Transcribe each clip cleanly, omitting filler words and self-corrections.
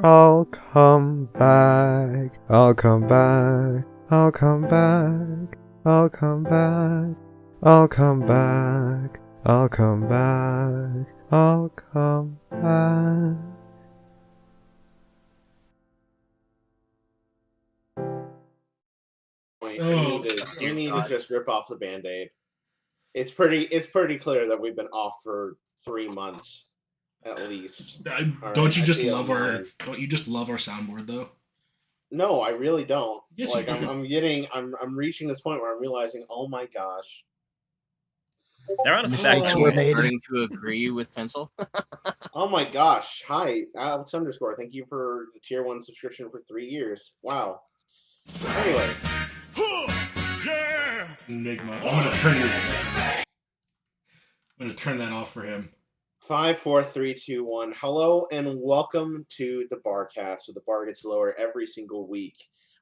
I'll come back. I'll come back. I'll come back. I'll come back. I'll come back. I'll come back. I'll come back. You need to just rip off the Band-Aid. It's pretty clear that we've been off for 3 months at least. Don't you just love our soundboard though? No, I really don't. Yes, like you do. I'm reaching this point where I'm realizing, oh my gosh. They're honestly starting to agree with Pencil. Oh my gosh. Hi, Alex _ Thank you for the tier 1 subscription for 3 years. Wow. Anyway. Yeah! Enigma. I'm gonna turn that off for him. 5, 4, 3, 2, 1. Hello and welcome to the Barcast, where the bar gets lower every single week.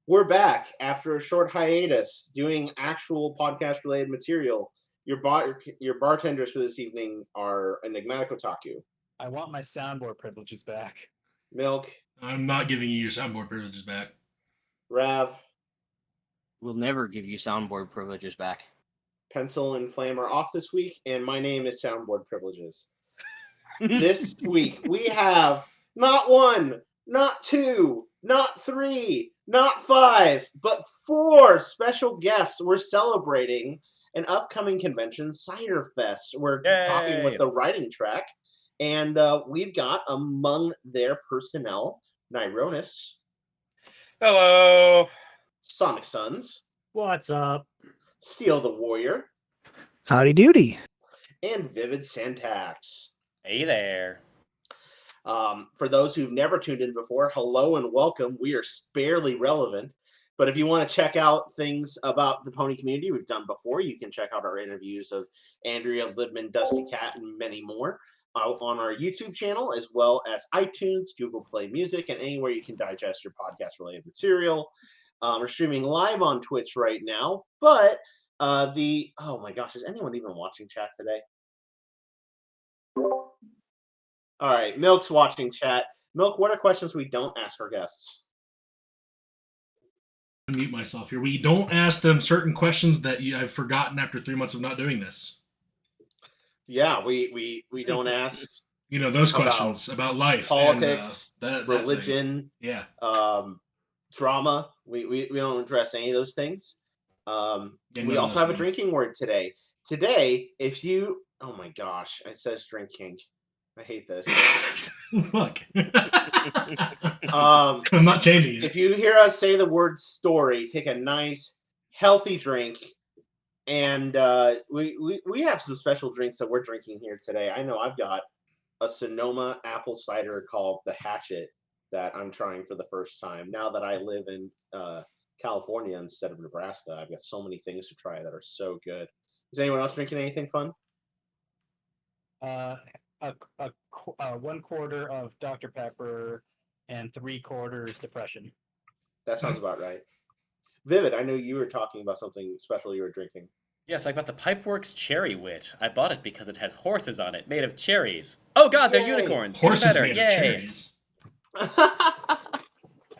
We're back after a short hiatus doing actual podcast-related material. Your bartenders for this evening are Enigmatic Otaku. I want my soundboard privileges back. Milk. I'm not giving you your soundboard privileges back. Rav. We'll never give you soundboard privileges back. Pencil and Flame are off this week, and my name is Soundboard Privileges. This week, we have not 1, not 2, not 3, not 5, but 4 special guests. We're celebrating an upcoming convention, Ciderfest. We're talking with the writing track, and we've got among their personnel, Nyronis. Hello. Sonic Sons. What's up? Steel the Warrior. Howdy doody. And Vivid Syntax. Hey there. For those who've never tuned in before, hello and welcome. We are barely relevant, but if you want to check out things about the pony community we've done before, you can check out our interviews of Andrea Libman, Dusty Cat, and many more on our YouTube channel, as well as iTunes, Google Play Music, and anywhere you can digest your podcast-related material. We're streaming live on Twitch right now, but oh my gosh, is anyone even watching chat today? All right, Milk's watching chat. Milk, what are questions we don't ask our guests? I mute myself here. We don't ask them certain questions that I've forgotten after 3 months of not doing this. Yeah, we don't ask. Those questions about life, politics, and, religion, yeah, drama. We don't address any of those things. We also have a drinking word today. Today, if you, oh my gosh, it says drinking. I hate this. Fuck. I'm not changing it. If you hear us say the word story, take a nice, healthy drink. And we have some special drinks that we're drinking here today. I know I've got a Sonoma apple cider called the Hatchet that I'm trying for the first time. Now that I live in California instead of Nebraska, I've got so many things to try that are so good. Is anyone else drinking anything fun? 1/4 of Dr. Pepper and 3/4 Depression. That sounds about right. Vivid, I know you were talking about something special you were drinking. Yes, I got the Pipeworks Cherry Wit. I bought it because it has horses on it, made of cherries. Oh god, they're unicorns! Horses made of cherries? I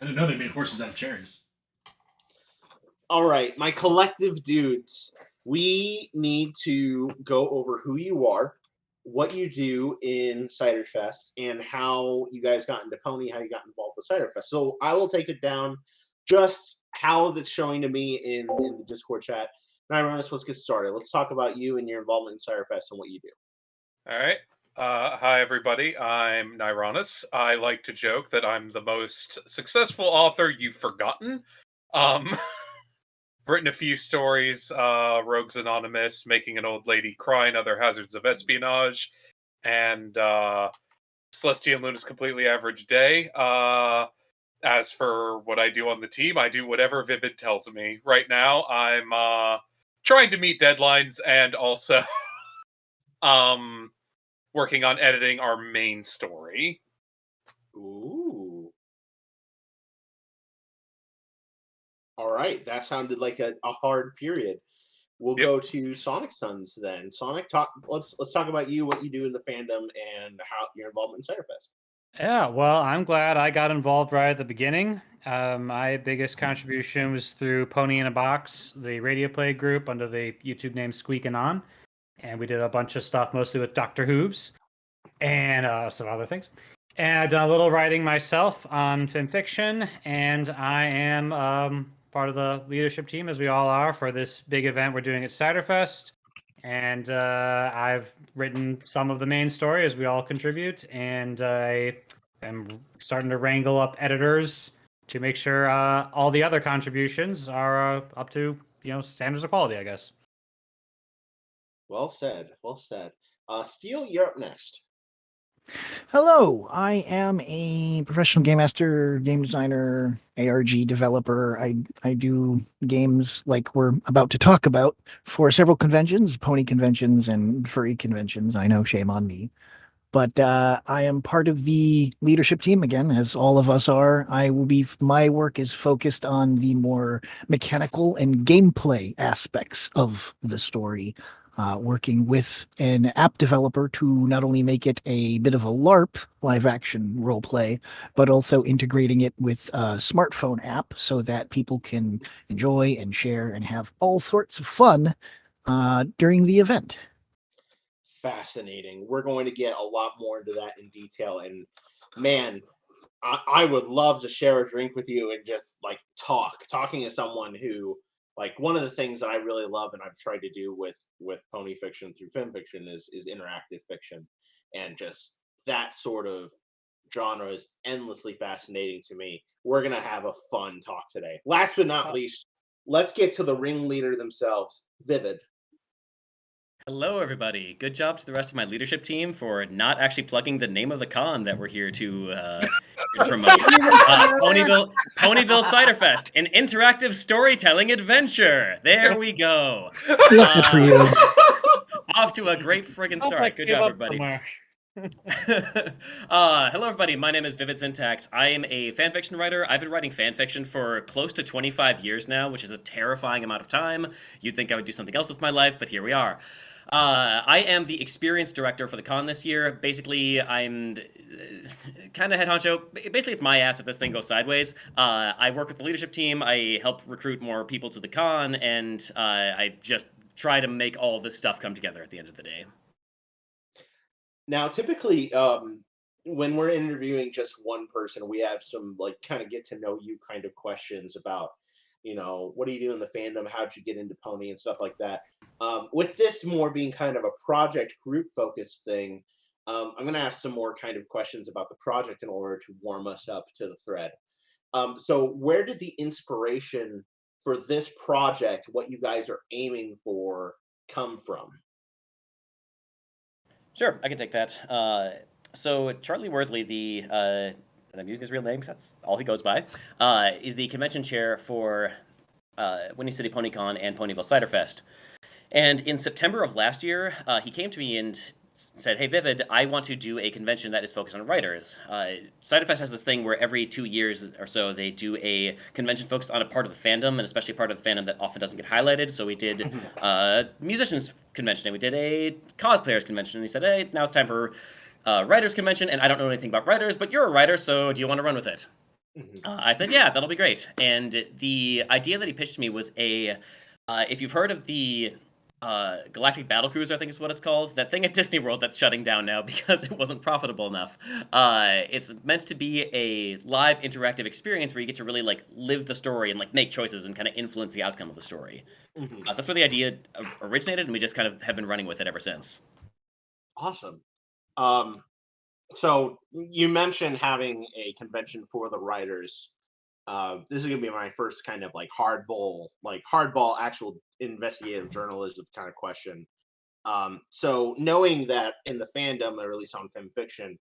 didn't know they made horses out of cherries. All right, my collective dudes, we need to go over who you are, what you do in Ciderfest, and how you guys got into Pony, how you got involved with Ciderfest. So I will take it down just how that's showing to me in the Discord chat. Nyronis, let's get started. Let's talk about you and your involvement in Ciderfest and what you do. All right. Hi, everybody. I'm Nyronis. I like to joke that I'm the most successful author you've forgotten. Written a few stories, Rogues Anonymous, Making an Old Lady Cry and Other Hazards of Espionage, and Celestia and Luna's Completely Average Day. As for what I do on the team, I do whatever Vivid tells me. Right now, I'm trying to meet deadlines and also working on editing our main story. Ooh. All right, that sounded like a hard period. We'll go to Sonic Sons then. Sonic, let's talk about you, what you do in the fandom, and how your involvement in Ciderfest. Yeah, well, I'm glad I got involved right at the beginning. My biggest contribution was through Pony in a Box, the radio play group under the YouTube name Squeakin' On. And we did a bunch of stuff mostly with Dr. Hooves and some other things. And I've done a little writing myself on fan fiction, and I am part of the leadership team, as we all are, for this big event we're doing at Ciderfest. And I've written some of the main story as we all contribute, and I am starting to wrangle up editors to make sure all the other contributions are up to standards of quality, I guess. Well said. Well said. Steele, you're up next. Hello, I am a professional game master, game designer, ARG developer. I do games like we're about to talk about for several conventions, pony conventions and furry conventions. I know, shame on me. But I am part of the leadership team again, as all of us are. My work is focused on the more mechanical and gameplay aspects of the story, working with an app developer to not only make it a bit of a LARP, live action role play, but also integrating it with a smartphone app so that people can enjoy and share and have all sorts of fun during the event. Fascinating. We're going to get a lot more into that in detail. And man, I would love to share a drink with you and just like talking to someone who, like, one of the things that I really love and I've tried to do with pony fiction through film fiction is interactive fiction, and just that sort of genre is endlessly fascinating to me. We're gonna have a fun talk today. Last but not least, let's get to the ringleader themselves, Vivid. Hello, everybody. Good job to the rest of my leadership team for not actually plugging the name of the con that we're here to promote. Ponyville Ciderfest, an interactive storytelling adventure. There we go. Lucky for you. Off to a great friggin' start. Good job, everybody. Hello, everybody. My name is Vivid Syntax. I am a fanfiction writer. I've been writing fanfiction for close to 25 years now, which is a terrifying amount of time. You'd think I would do something else with my life, but here we are. I am the experience director for the con this year. Basically, I'm kind of head honcho. Basically, it's my ass if this thing goes sideways. I work with the leadership team. I help recruit more people to the con, and I just try to make all of this stuff come together at the end of the day. Now, typically, when we're interviewing just one person, we have some like kind of get to know you kind of questions about, what do you do in the fandom? How'd you get into Pony and stuff like that. With this more being kind of a project group focused thing, I'm going to ask some more kind of questions about the project in order to warm us up to the thread. So where did the inspiration for this project, what you guys are aiming for, come from? Sure, I can take that. So Charlie Worthley, and I'm using his real name because that's all he goes by, is the convention chair for Windy City PonyCon and Ponyville Ciderfest. And in September of last year, he came to me and said, "Hey, Vivid, I want to do a convention that is focused on writers." Ciderfest has this thing where every 2 years or so they do a convention focused on a part of the fandom, and especially part of the fandom that often doesn't get highlighted. So we did musicians convention, and we did a cosplayers convention, and he said, "Hey, now it's time for writers convention, and I don't know anything about writers, but you're a writer, so do you want to run with it?" I said, "Yeah, that'll be great." And the idea that he pitched to me was if you've heard of the Galactic Battle Cruiser, I think is what it's called. That thing at Disney World that's shutting down now because it wasn't profitable enough. It's meant to be a live interactive experience where you get to really like live the story and like make choices and kind of influence the outcome of the story. So that's where the idea originated, and we just kind of have been running with it ever since. Awesome. So you mentioned having a convention for the writers. This is gonna be my first kind of like hardball actual investigative journalism kind of question. So knowing that in the fandom, or at least on film fiction,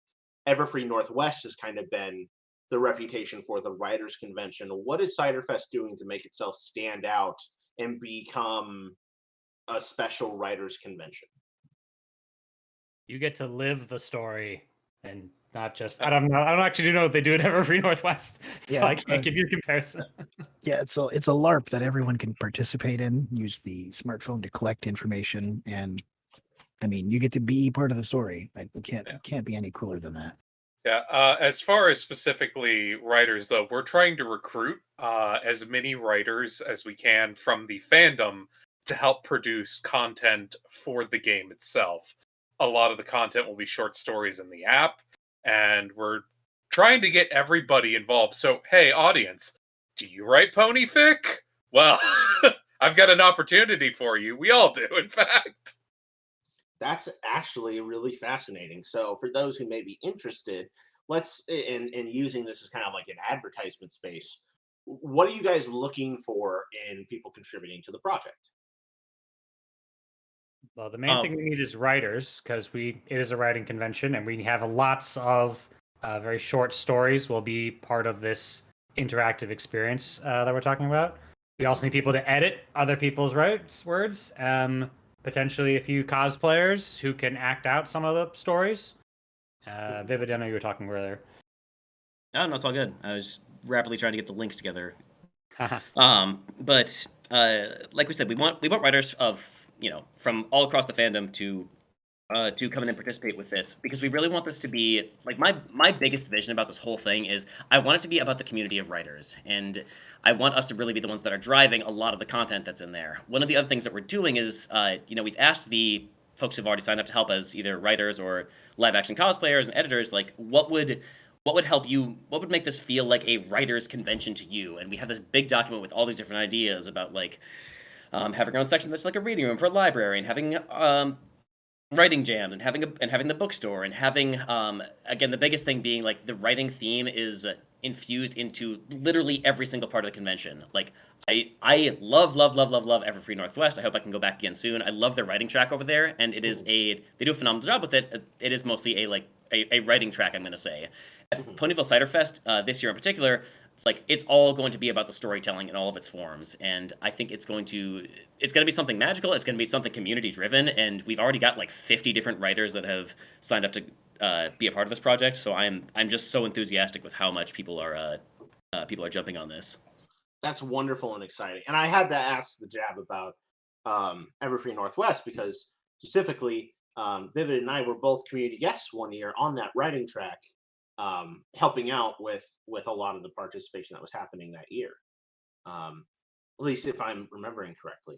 Everfree Northwest has kind of been the reputation for the writers convention. What is Ciderfest doing to make itself stand out and become a special writers convention? You get to live the story and not just. I don't actually know if they do it at Everfree Northwest, so yeah, I can't give you a comparison. Yeah, it's a LARP that everyone can participate in. Use the smartphone to collect information, and I mean, you get to be part of the story. It can't be any cooler than that. Yeah, as far as specifically writers, though, we're trying to recruit as many writers as we can from the fandom to help produce content for the game itself. A lot of the content will be short stories in the app, and we're trying to get everybody involved. So, hey, audience, do you write ponyfic? Well, I've got an opportunity for you. We all do, in fact. That's actually really fascinating. So for those who may be interested, let's in using this as kind of like an advertisement space. What are you guys looking for in people contributing to the project? Well, the main thing we need is writers because it is a writing convention, and we have lots of very short stories will be part of this interactive experience that we're talking about. We also need people to edit other people's words. Potentially a few cosplayers who can act out some of the stories. Vivid, I know you were talking earlier. Oh, no, it's all good. I was rapidly trying to get the links together. But like we said, we want writers of from all across the fandom to come in and participate with this because we really want this to be like my biggest vision about this whole thing is I want it to be about the community of writers, and I want us to really be the ones that are driving a lot of the content that's in there. One of the other things that we're doing is we've asked the folks who've already signed up to help as either writers or live action cosplayers and editors, like what would help you, what would make this feel like a writers convention to you? And we have this big document with all these different ideas about like having our own section that's like a reading room for a library, and having writing jams, and having the bookstore, and having again the biggest thing being like the writing theme is infused into literally every single part of the convention. Like I love Everfree Northwest. I hope I can go back again soon. I love their writing track over there, and it is they do a phenomenal job with it. It is mostly a writing track, I'm going to say. At Ponyville Ciderfest this year in particular, like it's all going to be about the storytelling in all of its forms, and I think it's going to be something magical. It's going to be something community driven, and we've already got like 50 different writers that have signed up to be a part of this project. So I'm just so enthusiastic with how much people are jumping on this. That's wonderful and exciting. And I had to ask the Jab about Everfree Northwest because specifically, Vivid and I were both community guests one year on that writing track, helping out with a lot of the participation that was happening that year. At least if I'm remembering correctly.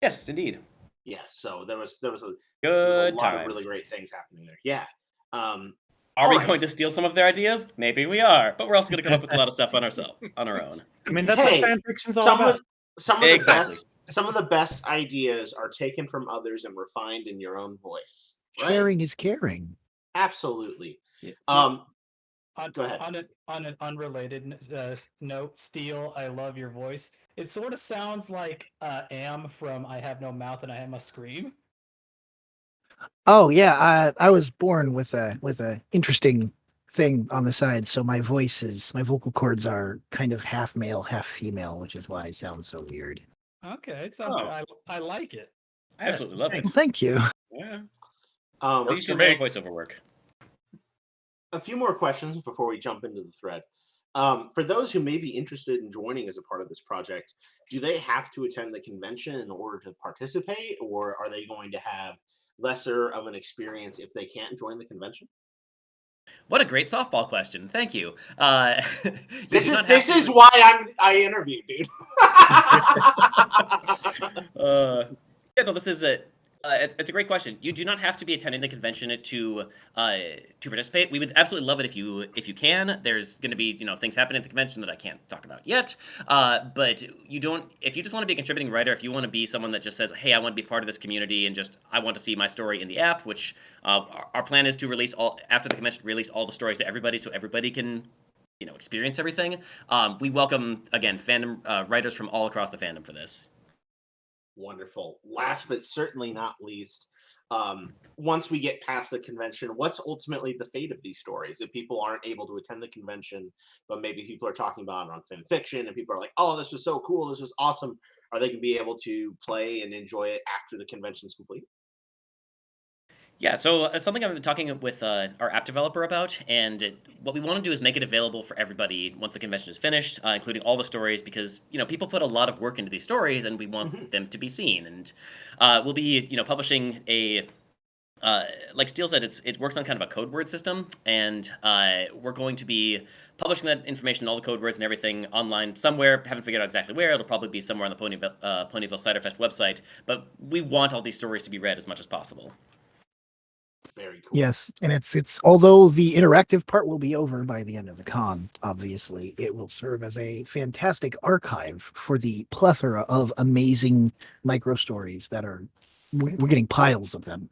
Yes, indeed. Yeah. So there was a lot of really great things happening there. Yeah. Are we going to steal some of their ideas? Maybe we are, but we're also going to come up with a lot of stuff on our own. I mean, that's what fan fiction's all about. Some of the best ideas are taken from others and refined in your own voice. Right? Sharing is caring. Absolutely. Yeah. Go ahead. On an unrelated note, Steele, I love your voice. It sort of sounds like Am from I Have No Mouth and I Must Scream. Oh yeah, I was born with a interesting thing on the side, so my vocal cords are kind of half male, half female, which is why I sound so weird. Okay, it sounds. I like it. I absolutely love it. Well, thank you. Yeah. Works for me. Voiceover work. A few more questions before we jump into the thread. For those who may be interested in joining as a part of this project, do they have to attend the convention in order to participate, or are they going to have lesser of an experience if they can't join the convention? What a great softball question! Thank you. This is why I interviewed, dude. Yeah, no, this is it's a great question. You do not have to be attending the convention to participate. We would absolutely love it if you can. There's going to be things happening at the convention that I can't talk about yet. But you don't. If you just want to be a contributing writer, if you want to be someone that just says, "Hey, I want to be part of this community and just I want to see my story in the app," which our plan is to release after the convention, release all the stories to everybody, so everybody can experience everything. We welcome again fandom writers from all across the fandom for this. Wonderful. Last but certainly not least, once we get past the convention, what's ultimately the fate of these stories? If people aren't able to attend the convention, but maybe people are talking about it on Fan Fiction, and people are like, "Oh, this was so cool! This was awesome!" Are they going to be able to play and enjoy it after the convention's complete? Yeah, so it's something I've been talking with our app developer about, and what we want to do is make it available for everybody once the convention is finished, including all the stories, because people put a lot of work into these stories, and we want them to be seen. And we'll be publishing a like Steele said, it works on kind of a code word system, and we're going to be publishing that information, all the code words and everything online somewhere. Haven't figured out exactly where. It'll probably be somewhere on the Ponyville Ciderfest website, but we want all these stories to be read as much as possible. Very cool. Yes, and it's although the interactive part will be over by the end of the con, obviously, it will serve as a fantastic archive for the plethora of amazing micro stories that are we're getting piles of them,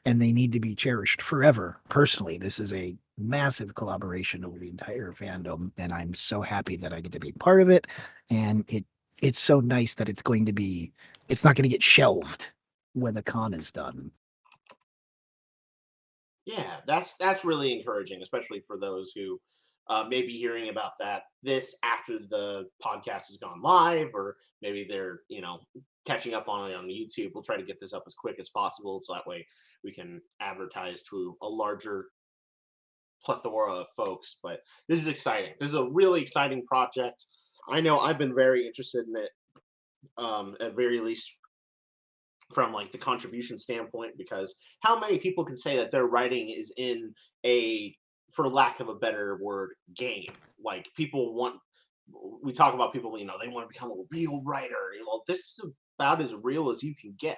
and they need to be cherished forever. Personally, this is a massive collaboration over the entire fandom, and I'm so happy that I get to be part of it. And it's so nice that it's not going to get shelved when the con is done. Yeah, that's really encouraging, especially for those who may be hearing about this after the podcast has gone live, or maybe they're catching up on it on YouTube. We'll try to get this up as quick as possible, so that way we can advertise to a larger plethora of folks. But this is exciting. This is a really exciting project. I know I've been very interested in it, at very least from like the contribution standpoint, because how many people can say that their writing is in a, for lack of a better word, game? Like we talk about people, they want to become a real writer. This is about as real as you can get.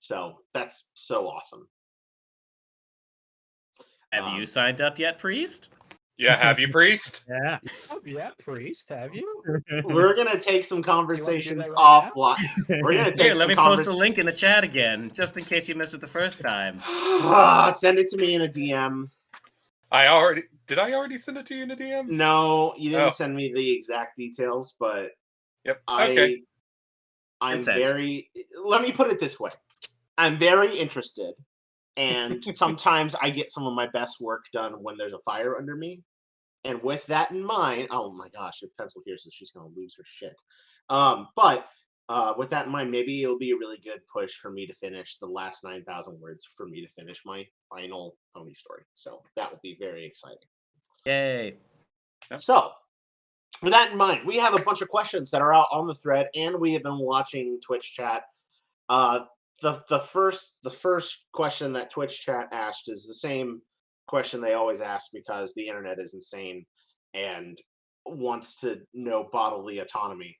So that's so awesome. Have you signed up yet, Priest? Yeah, have you, Priest? Yeah, Priest, have you? We're gonna take some conversations right offline. We're gonna take Here, let me post the link in the chat again, just in case you missed it the first time. Send it to me in a DM. Did I already send it to you in a DM? No, you didn't send me the exact details, but yep. Okay. I'm very. Let me put it this way: I'm very interested, and sometimes I get some of my best work done when there's a fire under me. And with that in mind, oh my gosh, if Pencil hears this, she's going to lose her shit. But with that in mind, maybe it'll be a really good push for me to finish the last 9,000 words for me to finish my final pony story. So that would be very exciting. Yay. So with that in mind, we have a bunch of questions that are out on the thread, and we have been watching Twitch chat. The first question that Twitch chat asked is the same question they always ask, because the internet is insane and wants to know bodily autonomy.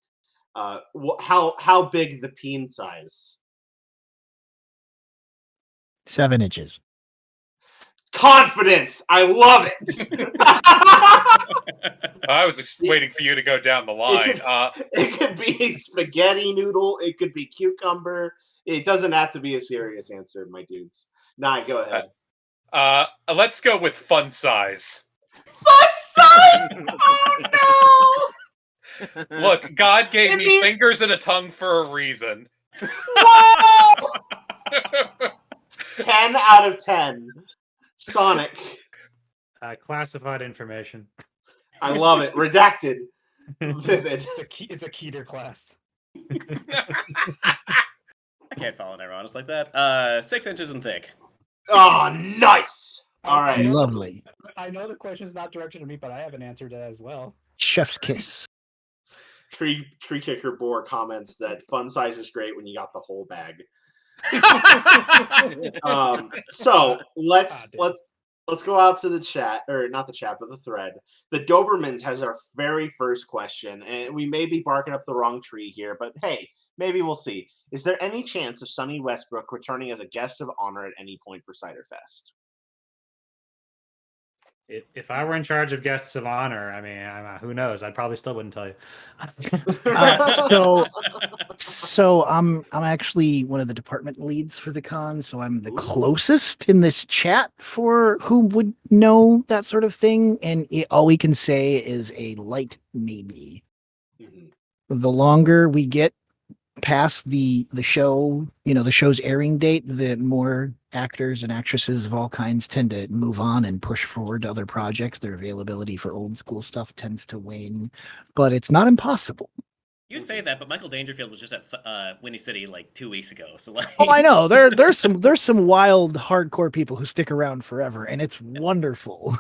How big the peen size? 7 inches. Confidence. I love it. I was waiting for you to go down the line. It could be spaghetti noodle. It could be cucumber. It doesn't have to be a serious answer, my dudes. Nah, go ahead. Let's go with fun size. Fun size? Oh no! Look, God gave me fingers and a tongue for a reason. Whoa! 10 out of 10. Sonic. Classified information. I love it. Redacted. Vivid. It's a Keter class. I can't follow an Ironis like that. 6 inches in thick. Oh, nice. All right. Lovely. I know the question is not directed at me, but I have an answer to that as well. Chef's kiss. Tree Kicker Boar comments that fun size is great when you got the whole bag. So let's go out to the chat, or not the chat, but the thread. The Dobermans has our very first question, and we may be barking up the wrong tree here, but hey, maybe we'll see. Is there any chance of Sonny Westbrook returning as a guest of honor at any point for Ciderfest? If I were in charge of guests of honor, I mean, who knows? I probably still wouldn't tell you. So I'm actually one of the department leads for the con, so I'm the closest in this chat for who would know that sort of thing, and all we can say is a light maybe. Mm-hmm. The longer we get past the show, the show's airing date, the more actors and actresses of all kinds tend to move on and push forward to other projects. Their availability for old school stuff tends to wane, but it's not impossible. You say that, but Michael Dangerfield was just at Windy City like 2 weeks ago. So like, oh, I know there's some wild hardcore people who stick around forever, and it's wonderful.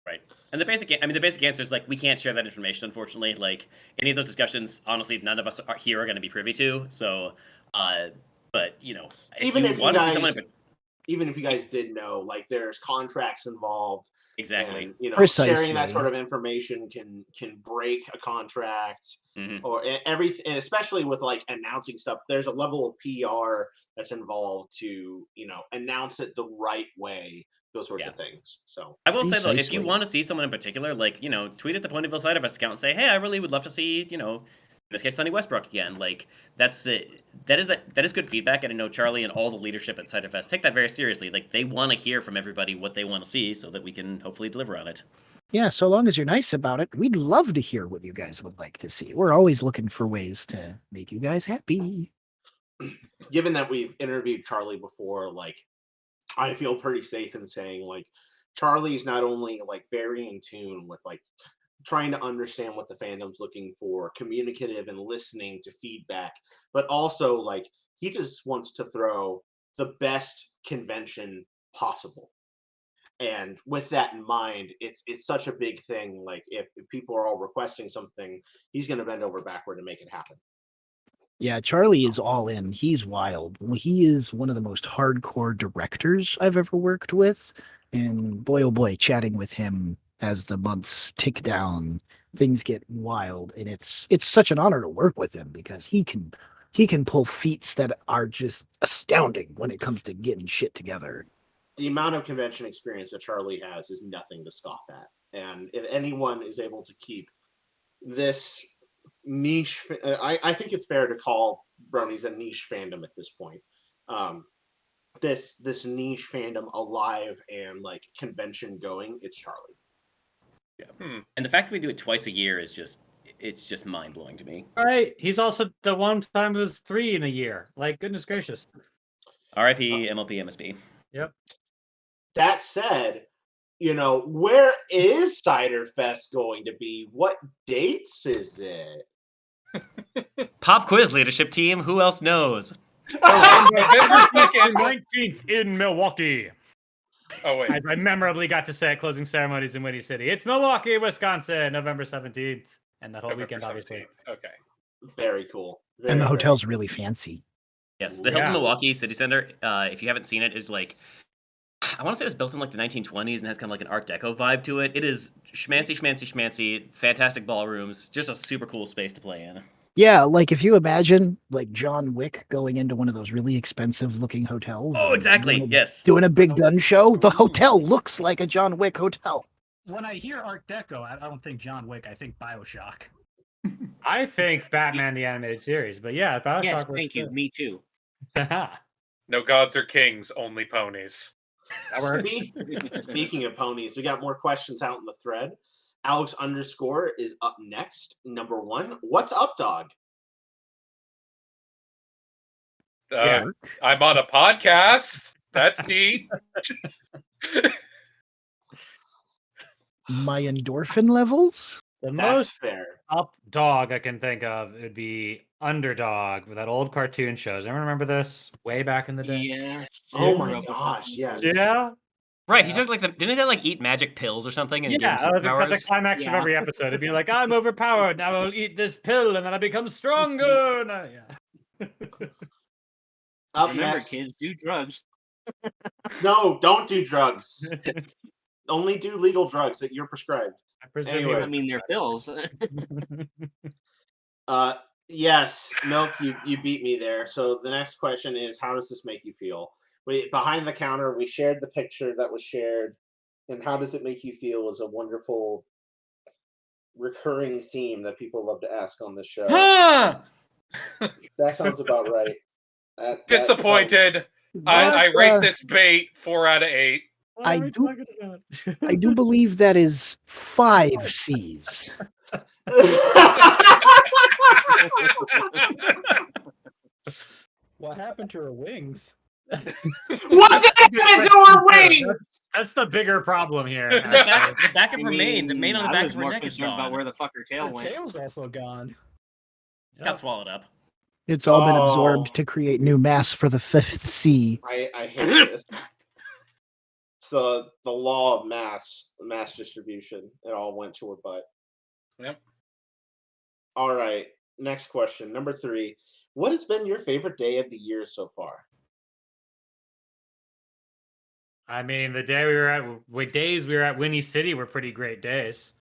Right. And the basic answer is like we can't share that information, unfortunately. Like any of those discussions, honestly, none of us here are going to be privy to. So, but if even you if want you to see guys, someone, even if you guys did know, like there's contracts involved. Exactly. And, you know, Precisely. sharing that sort of information can break a contract or everything, and especially with like announcing stuff. There's a level of PR that's involved to, you know, announce it the right way, those sorts of things. So I will say though, if you Precisely. want to see someone in particular, like, you know, tweet at the Ponyville Ciderfest account and say, hey, I really would love to see, you know, in this case, Sunny Westbrook again. Like, that's it. That is good feedback, and I know Charlie and all the leadership at Ciderfest take that very seriously. Like, they want to hear from everybody what they want to see, so that we can hopefully deliver on it. Yeah, so long as you're nice about it, we'd love to hear what you guys would like to see. We're always looking for ways to make you guys happy. given that we've interviewed Charlie before, like I feel pretty safe in saying like Charlie's not only like very in tune with like trying to understand what the fandom's looking for, communicative and listening to feedback, but also like he just wants to throw the best convention possible. And with that in mind, it's such a big thing. Like if people are all requesting something, he's going to bend over backward to make it happen. Yeah, Charlie is all in. He's wild. He is one of the most hardcore directors I've ever worked with. And boy, oh boy, chatting with him as the months tick down, things get wild. And it's such an honor to work with him because he can pull feats that are just astounding when it comes to getting shit together. The amount of convention experience that Charlie has is nothing to scoff at. And if anyone is able to keep this niche, I think it's fair to call Bronies a niche fandom at this point. This niche fandom alive and like convention going, it's Charlie. Yeah. And the fact that we do it twice a year is just mind blowing to me. Right. He's also the one time it was 3 in a year. Like, goodness gracious. RIP, MLP, MSP. Yep. That said, you know, where is Ciderfest going to be? What dates is it? Pop quiz leadership team. Who else knows? November 2nd, 19th in Milwaukee. Oh wait, I memorably got to say at closing ceremonies in Windy City. It's Milwaukee, Wisconsin, November 17th, and that whole November weekend, obviously. 17th. Okay. Very cool. And the hotel's really fancy. Yes, the Hilton Milwaukee City Center. If you haven't seen it, is like, I want to say it was built in like the 1920s and has kind of like an Art Deco vibe to it. It is schmancy, fantastic ballrooms, just a super cool space to play in. Yeah, like if you imagine like John Wick going into one of those really expensive looking hotels. Oh, exactly. Yes. Doing a big gun show. The hotel looks like a John Wick hotel. When I hear Art Deco, I don't think John Wick. I think BioShock. I think Batman the Animated Series, but yeah, BioShock. Yes, thank you. Me too. No gods or kings, only ponies. That works. Speaking of ponies, we got more questions out in the thread. Alex _ is up next. Number 1, what's up, dog? I'm on a podcast. That's neat. My endorphin levels? The That's most fair. up dog I can think of would be Underdog with that old cartoon shows. Everyone remember this? Way back in the day? Yes. Oh my gosh, yes. Yeah. Right, he took like didn't they like eat magic pills or something? And Yeah, the climax of every episode, it'd be like, I'm overpowered. Now I'll eat this pill, and then I become stronger. Yeah. Up Remember, next. kids, do drugs. No, don't do drugs. Only do legal drugs that you're prescribed. I presume Anyway. I mean, they're pills. Yes, Milk, you beat me there. So the next question is, how does this make you feel? Behind the counter, we shared the picture that was shared, and how does it make you feel is a wonderful recurring theme that people love to ask on this show. That sounds about right. Disappointed. I rate this bait 4 out of 8. I do believe that is 5 C's. What happened to her wings? What happened to her wings? That's the bigger problem here. The back of her mane, the mane on the back of her neck is gone. About where the fuck her tail Her went. tail's also gone. Got swallowed up. It's all been absorbed to create new mass for the 5th C. I hate this. It's the law of mass distribution. It all went to her butt. Yep. All right. Next question. Number 3. What has been your favorite day of the year so far? I mean, the day we were at Winnie City were pretty great days.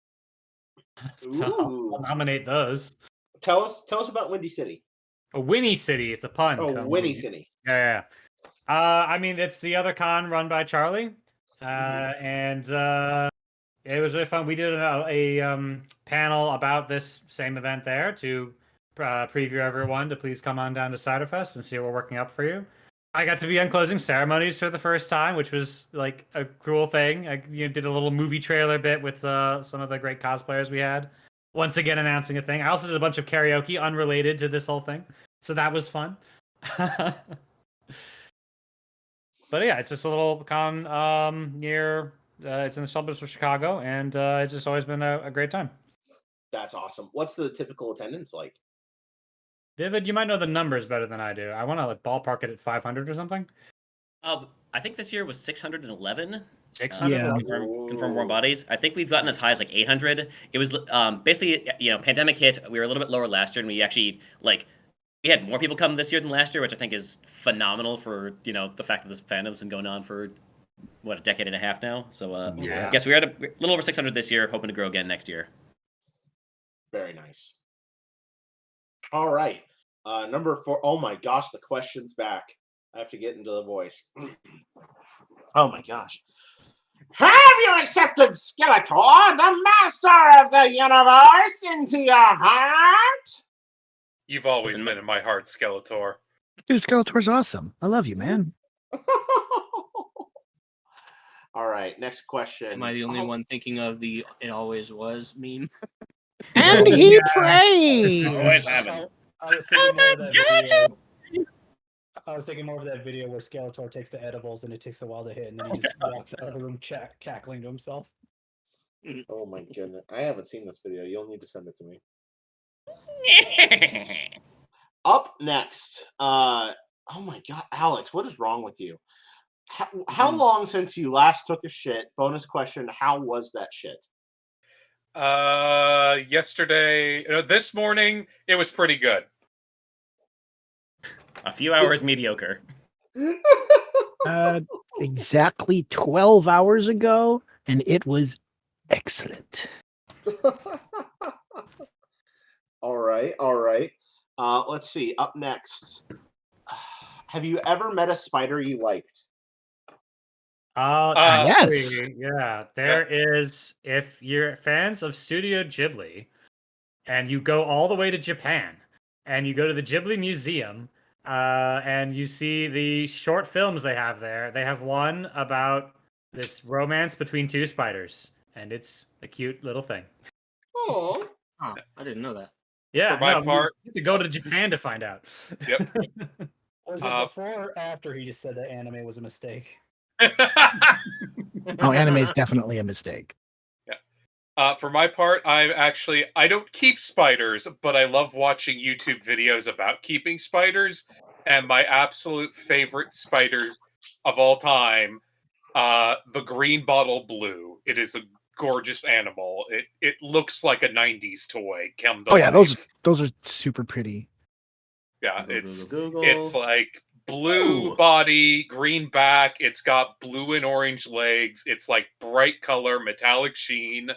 So Ooh. I'll nominate those. Tell us about Windy City. Oh, Winnie City, it's a pun. Oh, come Winnie on. City. Yeah. I mean, it's the other con run by Charlie, and it was really fun. We did a panel about this same event there to preview everyone to please come on down to Ciderfest and see what we're working up for you. I got to be on closing ceremonies for the first time, which was like a cool thing. I did a little movie trailer bit with some of the great cosplayers we had. Once again, announcing a thing. I also did a bunch of karaoke unrelated to this whole thing, so that was fun. But yeah, it's just a little con near. It's in the suburbs of Chicago, and it's just always been a great time. That's awesome. What's the typical attendance like? Vivid, you might know the numbers better than I do. I want to like ballpark it at 500 or something. I think this year was 611. 600. Yeah. Confirm warm bodies. I think we've gotten as high as like 800. It was basically, pandemic hit. We were a little bit lower last year, and we actually we had more people come this year than last year, which I think is phenomenal for the fact that this fandom's been going on for a decade and a half now. So Yeah. I guess we're at a little over 600 this year, hoping to grow again next year. Very nice. All right. Number 4. Oh my gosh, the question's back. I have to get into the voice. Oh my gosh. Have you accepted Skeletor, the master of the universe, into your heart? You've always been in my heart, Skeletor. Dude, Skeletor's awesome. I love you, man. All right, next question. Am I the only one thinking of the "it always was" meme? And he prays. Always happen. I was thinking more of that video. I was thinking more of that video where Skeletor takes the edibles and it takes a while to hit, and then he just walks out of the room cackling to himself. Oh my goodness. I haven't seen this video. You'll need to send it to me. Up next. Oh my god, Alex, what is wrong with you? How long since you last took a shit? Bonus question, how was that shit? This morning, it was pretty good. A few hours mediocre. Exactly 12 hours ago, and it was excellent. All right. Let's see. Up next. Have you ever met a spider you liked? Yes. Yeah, there is. If you're fans of Studio Ghibli, and you go all the way to Japan, and you go to the Ghibli Museum, and you see the short films they have there. They have one about this romance between two spiders, and it's a cute little thing. Oh, Huh, I didn't know that. Yeah, For my part- you have to go to Japan to find out. Yep. Was it before or after he just said that anime was a mistake? Oh, anime is definitely a mistake. For my part, I don't keep spiders, but I love watching YouTube videos about keeping spiders. And my absolute favorite spider of all time, the green bottle blue. It is a gorgeous animal. It looks like a 90s toy. Oh yeah, those are super pretty. Yeah, Google. it's like blue body, green back. It's got blue and orange legs. It's like bright color, metallic sheen.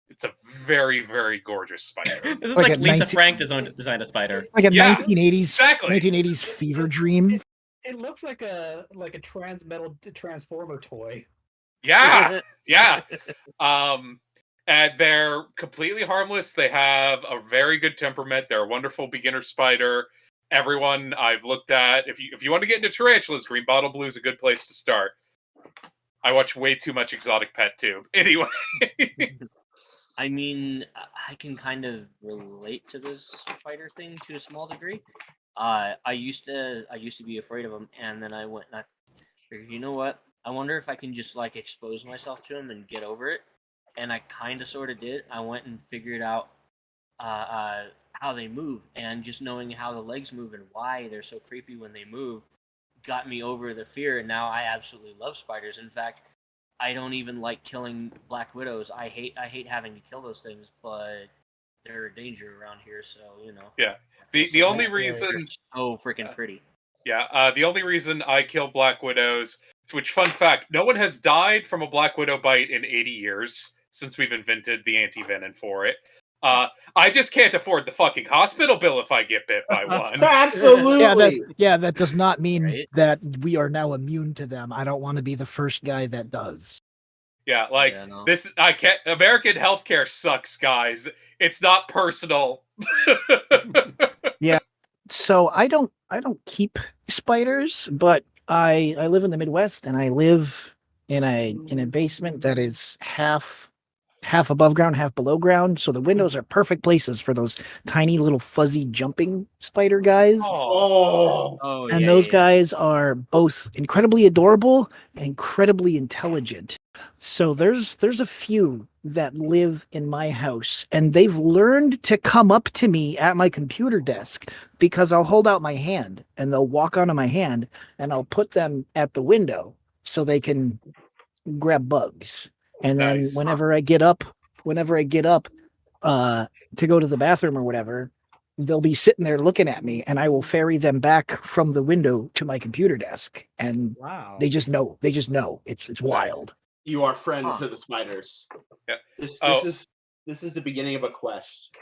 It's a very, very gorgeous spider. This is Like like a Lisa 19 Frank designed a spider. Like a Yeah, 1980s exactly. 1980s fever dream. It looks like a transmetal transformer toy. Yeah, yeah. And they're completely harmless. They have a very good temperament. They're a wonderful beginner spider. Everyone I've looked at, if you want to get into tarantulas, green bottle blue is a good place to start. I watch way too much Exotic Pet too. Anyway. I mean, I can kind of relate to this spider thing to a small degree. I used to be afraid of them, and then I went and I figured, you know what? I wonder if I can just like expose myself to them and get over it. And I kind of sort of did. I went and figured out how they move, and just knowing how the legs move and why they're so creepy when they move got me over the fear. And now I absolutely love spiders. In fact, I don't even like killing black widows. I hate having to kill those things, but they're a danger around here, so Yeah. The only reason they're so freaking pretty. Yeah, the only reason I kill black widows Which, fun fact, no one has died from a Black Widow bite in 80 years since we've invented the antivenom for it. I just can't afford the fucking hospital bill if I get bit by one. Absolutely. That does not mean Right? that we are now immune to them. I don't want to be the first guy that does. Yeah, like Yeah, no. this. I can't. American healthcare sucks, guys. It's not personal. So I don't keep spiders, but I live in the Midwest and I live in a basement that is half above ground, half below ground. So the windows are perfect places for those tiny little fuzzy jumping spider guys. Oh, Oh, And yeah, those yeah, guys are both incredibly adorable and incredibly intelligent. So there's a few that live in my house, and they've learned to come up to me at my computer desk because I'll hold out my hand and they'll walk onto my hand, and I'll put them at the window so they can grab bugs. And then Nice. whenever I get up to go to the bathroom or whatever, they'll be sitting there looking at me, and I will ferry them back from the window to my computer desk. And Wow. they just know. It's wild. You are friend Huh. to the spiders. Yeah. This Oh. is the beginning of a quest.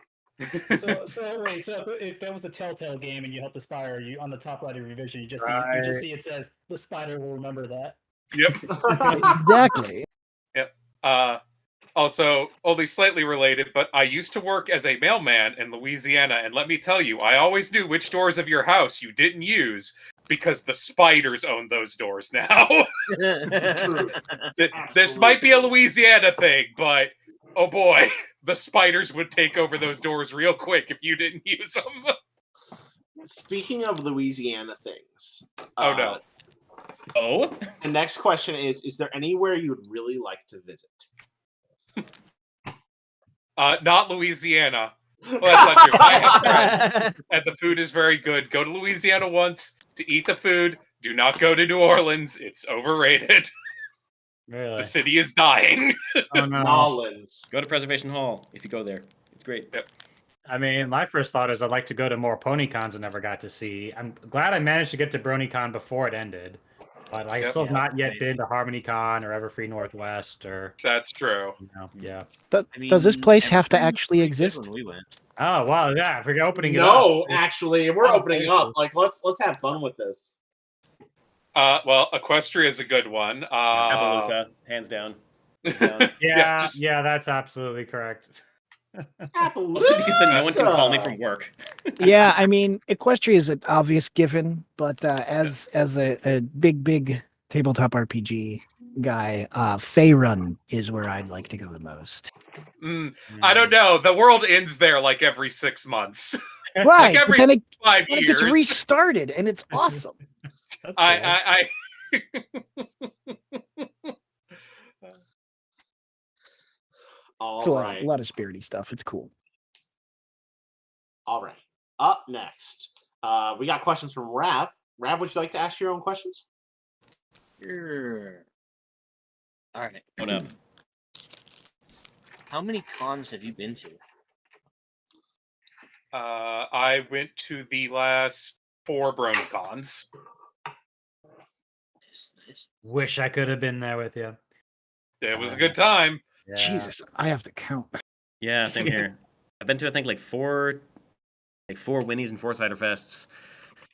So wait, so if that was a Telltale game and you help the spider, you on the top right of your vision, you just Right. see it says the spider will remember that. Yep. Exactly. Also, only slightly related, but I used to work as a mailman in Louisiana, and let me tell you, I always knew which doors of your house you didn't use because the spiders own those doors now. True. This might be a Louisiana thing, but oh boy, the spiders would take over those doors real quick if you didn't use them. Speaking of Louisiana things, Oh no. Oh, the next question is there anywhere you would really like to visit? Not Louisiana. Well, that's not true. I have friends, and the food is very good. Go to Louisiana once to eat the food. Do not go to New Orleans. It's overrated. Really? The city is dying. Oh no. Nolans. go to Preservation Hall if you go there. It's great. I mean, my first thought is I'd like to go to more PonyCons I never got to see. I'm glad I managed to get to BronyCon before it ended, but I Yep. still have Yeah, not yet right. been to HarmonyCon or Everfree Northwest or That's true. yeah. Does this place have to everything was actually pretty good exist? when we went. Oh wow, yeah. If we're opening it up. No, actually, we're Oh, opening okay. up. Like let's have fun with this. Well, Equestria is a good one. Appaloosa, hands down. Hands down. Yeah, just- that's absolutely correct. Appaloosa. Mostly because then no one can call me from work. Yeah, I mean, Equestria is an obvious given, but as a big tabletop RPG guy, Faerun is where I'd like to go the most. I don't know. The world ends there like every 6 months. Right, but every then it 5 gets years. restarted, and it's awesome. That's cool. I It's a All lot, right. a lot of spirity stuff. It's cool. All right. Up next, we got questions from Rav. Rav, would you like to ask your own questions? Sure. All right. Oh no. How many cons have you been to? I went to the last 4 BronyCons. Nice. Wish I could have been there with you. It was a good time. Yeah. Jesus, I have to count. Yeah, same here. I've been to I think like four Winnies and 4 Ciderfests.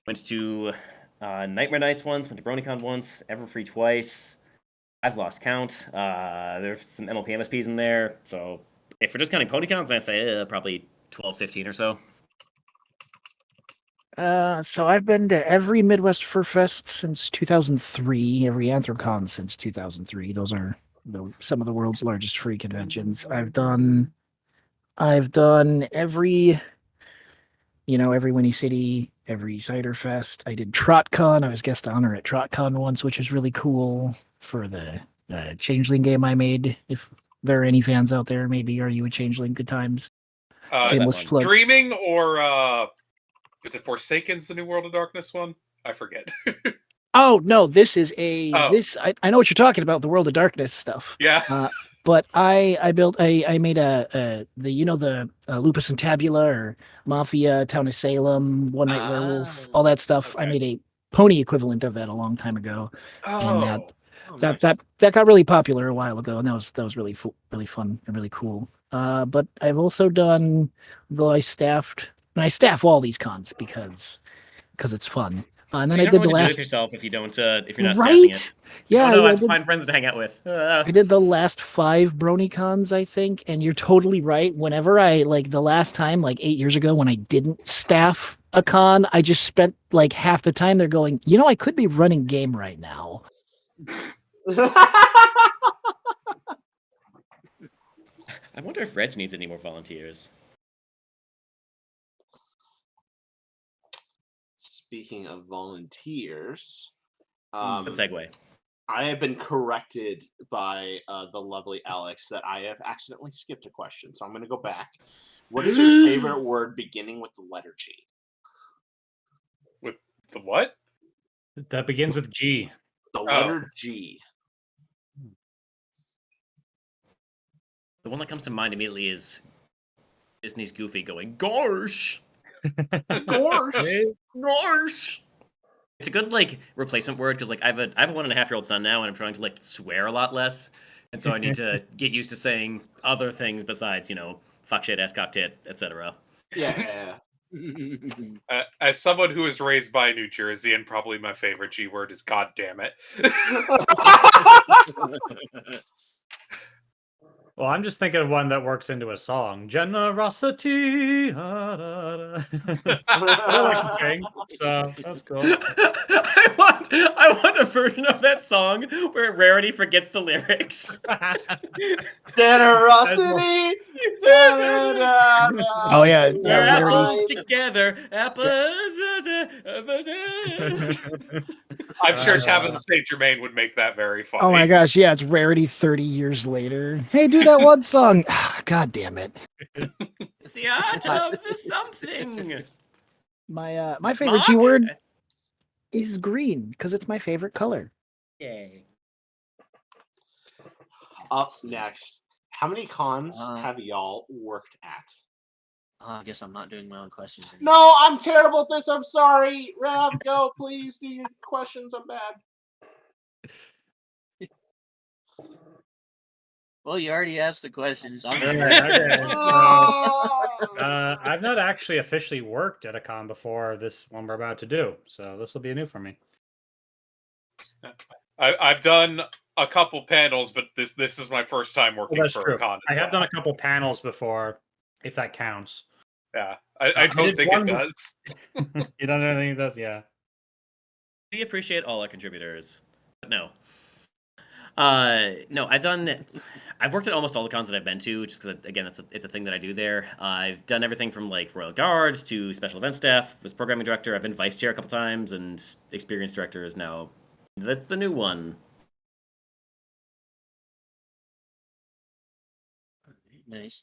Went to Nightmare Nights once. Went to BronyCon once. Everfree twice. I've lost count. There's some MLP MSPs in there. So if we're just counting PonyCons, I'd say probably 12, 15 or so. So I've been to every Midwest Fur Fest since 2003, every Anthrocon since 2003. Those are some of the world's largest free conventions. I've done every Winnie City, every Ciderfest. I did TrotCon. I was guest honor at TrotCon once, which is really cool for the Changeling game I made. If there are any fans out there, maybe Are You a Changeling? Good times. Shameless one. plug. Dreaming or is it Forsaken's the New World of Darkness one? I forget. Oh no, this is Oh. this. I know what you're talking about, the World of Darkness stuff. Yeah. But I made the Lupus and Tabula or Mafia, Town of Salem, One Night Werewolf, all that stuff. I okay. made a pony equivalent of that a long time ago, and Oh. Oh, that nice. that got really popular a while ago, and that was really really fun and really cool. But I've also done, though I staff all these cons because it's fun. And then You I don't know did the what to do with last yourself if you don't if you're not staffing it. right. Yeah, Oh no, I I have to did. find friends to hang out with. I did the last 5 BronyCons, I think, and you're totally right. Whenever I the last time, like 8 years ago, when I didn't staff a con, I just spent like half the time there going, I could be running game right now. I wonder if Reg needs any more volunteers. Speaking of volunteers, Good segue. I have been corrected by the lovely Alex that I have accidentally skipped a question, so I'm going to go back. What is your favorite word beginning with the letter G? With the what? That begins with G. The letter G. The one that comes to mind immediately is Disney's Goofy going, "Gosh, Gorsh. gosh." It's a good replacement word because I have a 1.5-year-old son now, and I'm trying to swear a lot less, and so I need to get used to saying other things besides fuck shit, ass cock tit, etc. Yeah. As someone who was raised by New Jersey, and probably my favorite G word is "God damn it." Well, I'm just thinking of one that works into a song. Generosity. I like to sing, so that's cool. I want a version of that song where Rarity forgets the lyrics. Generosity. Oh yeah, We're yeah. apples together. Apples. I'm sure Tabitha St. Germain would make that very funny. Oh my gosh, yeah, it's Rarity 30 years later. Hey, do that one song. God damn it. It's the art of the something. My favorite G word is green because it's my favorite color. Yay. Up next, how many cons have y'all worked at? I guess I'm not doing my own questions anymore. No, I'm terrible at this. I'm sorry. Rev, go. Please do your questions. I'm bad. Well, you already asked the questions. I'm Okay. Oh. I've not actually officially worked at a con before this one we're about to do, so this will be new for me. I've done a couple panels, but this is my first time working That's for true. a con. I have done a couple panels before, if that counts. Yeah, I don't did think one it does. You don't know anything it does, yeah. We appreciate all our contributors, but no. No, I've worked at almost all the cons that I've been to, just because again, it's a thing that I do there. I've done everything from Royal Guards to special event staff. Was programming director. I've been vice chair a couple times, and experience director is now. That's the new one. nice.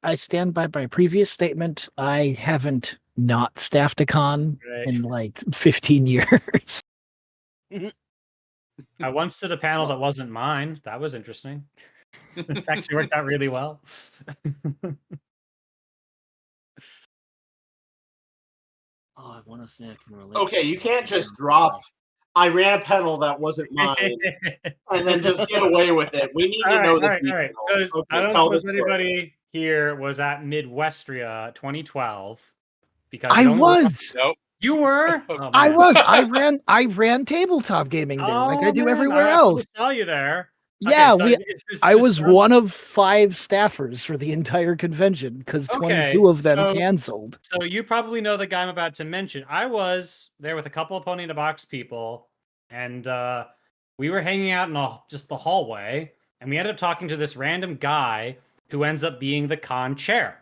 I stand by my previous statement. I haven't not staffed a con in 15 years. I once did a panel that wasn't mine. That was interesting. It actually worked out really well. I want to say I can relate. Okay, you can't just drop. I ran a panel that wasn't mine, and then just get away with it. We need to know the details. All right. So Okay, I don't tell the suppose story. anybody here was at Midwestria 2012 because I it only- was. Nope. You were. Oh, I man. was. I ran tabletop gaming there, like I do man, everywhere I else. saw you there. Yeah, Okay, so I was one of 5 staffers for the entire convention because 22 of them canceled. So you probably know the guy I'm about to mention. I was there with a couple of Pony in a Box people, and we were hanging out in just the hallway, and we ended up talking to this random guy who ends up being the con chair.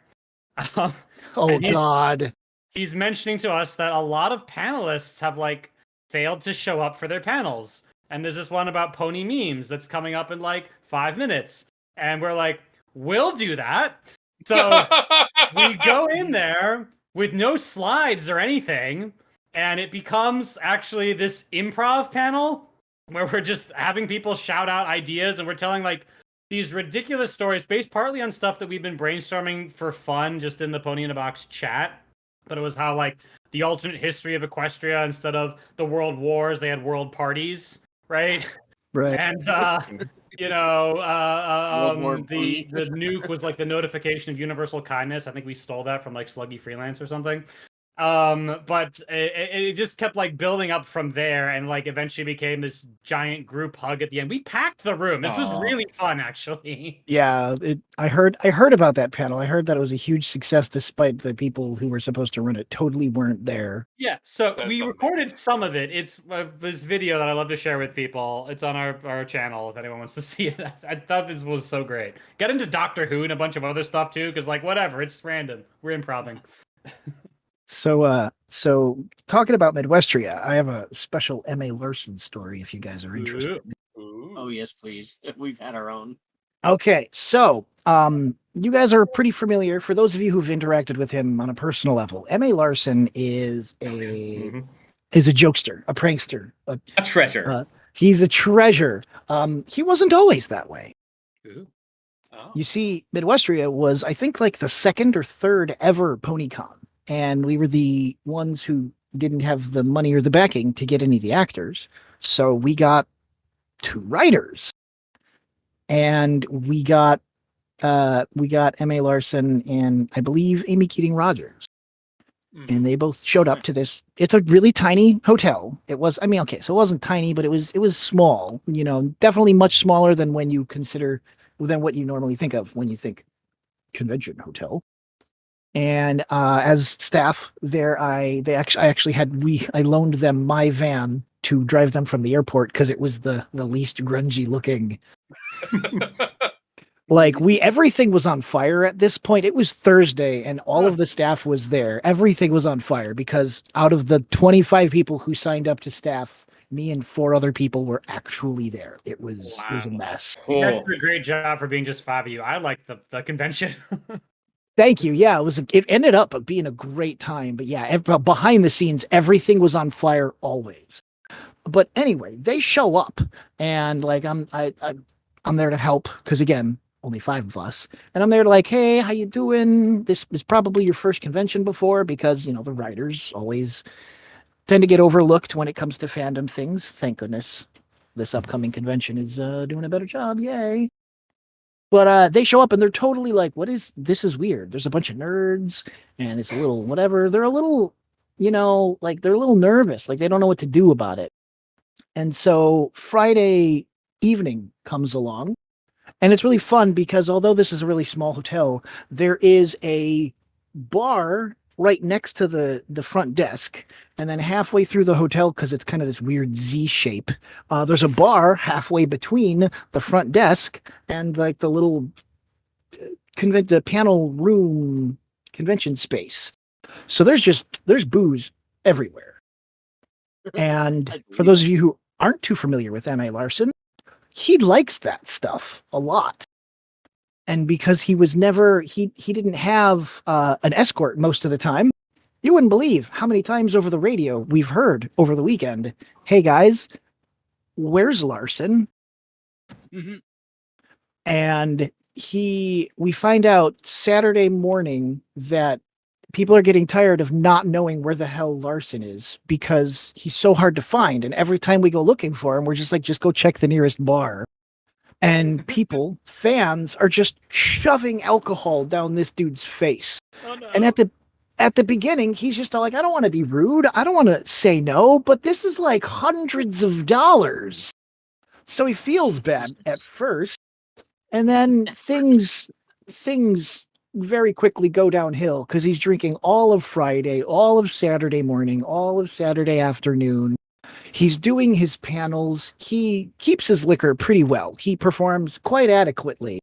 Oh God. He's mentioning to us that a lot of panelists have failed to show up for their panels. And there's this one about pony memes that's coming up in 5 minutes. And we're like, we'll do that. So we go in there with no slides or anything. And it becomes actually this improv panel where we're just having people shout out ideas. And we're telling these ridiculous stories based partly on stuff that we've been brainstorming for fun just in the Pony in a Box chat. But it was how the alternate history of Equestria, instead of the world wars, they had world parties, right? Right. And World War the nuke was like the notification of universal kindness. I think we stole that from like Sluggy Freelance or something. But it just kept like building up from there, and like eventually became this giant group hug at the end. We packed the room. This was Aw. really fun, actually. Yeah, I heard about that panel. I heard that it was a huge success, despite the people who were supposed to run it totally weren't there. Yeah, so That's we amazing. recorded some of it. It's this video that I love to share with people. It's on our channel if anyone wants to see it. I thought this was so great. Got into Doctor Who and a bunch of other stuff too, because like whatever, it's random. We're improving. So talking about Midwestria, I have a special M.A. Larson story if you guys are interested. Ooh. Oh yes, please. We've had our own. Okay, so you guys are pretty familiar. For those of you who've interacted with him on a personal level, M.A. Larson is a jokester, a prankster. A treasure. He's a treasure. He wasn't always that way. Ooh. Oh. You see, Midwestria was, I think, like the second or third ever PonyCon, and we were the ones who didn't have the money or the backing to get any of the actors. So we got 2 writers, and we got M.A. Larson and I believe Amy Keating Rogers. And they both showed up to this. It's a really tiny hotel. It was, I mean, okay, so it wasn't tiny, but it was small, you know, definitely much smaller than what you normally think of when you think convention hotel. And as staff there, I loaned them my van to drive them from the airport because it was the least grungy looking. Like everything was on fire at this point. It was Thursday and all of the staff was there. Everything was on fire because out of the 25 people who signed up to staff, me and 4 other people were actually there. It was a mess. You guys did a great job for being just 5 of you. I liked the convention. Thank you. Yeah, it ended up being a great time. But yeah, behind the scenes, everything was on fire always. But anyway, they show up and like I'm there to help because again, only 5 of us. And I'm there to like, hey, how you doing? This is probably your first convention before because, you know, the writers always tend to get overlooked when it comes to fandom things. Thank goodness this upcoming convention is doing a better job. Yay. But they show up and they're totally like, this is weird. There's a bunch of nerds and it's a little whatever. They're a little, you know, like they're a little nervous. Like they don't know what to do about it. And so Friday evening comes along. And it's really fun because although this is a really small hotel, there is a bar right next to the front desk. And then halfway through the hotel, because it's kind of this weird Z shape, there's a bar halfway between the front desk and like the little the panel room convention space. So there's booze everywhere. And for those of you who aren't too familiar with M.A. Larson, he likes that stuff a lot. And because he didn't have an escort most of the time, you wouldn't believe how many times over the radio we've heard over the weekend, hey guys, where's Larson? Mm-hmm. And we find out Saturday morning that people are getting tired of not knowing where the hell Larson is because he's so hard to find. And every time we go looking for him, we're just like, just go check the nearest bar. And fans are just shoving alcohol down this dude's face. Oh, no. And at the beginning, he's just like, I don't want to be rude. I don't want to say no, but this is like hundreds of dollars. So he feels bad at first. And then things very quickly go downhill because he's drinking all of Friday, all of Saturday morning, all of Saturday afternoon. He's doing his panels. He keeps his liquor pretty well. He performs quite adequately.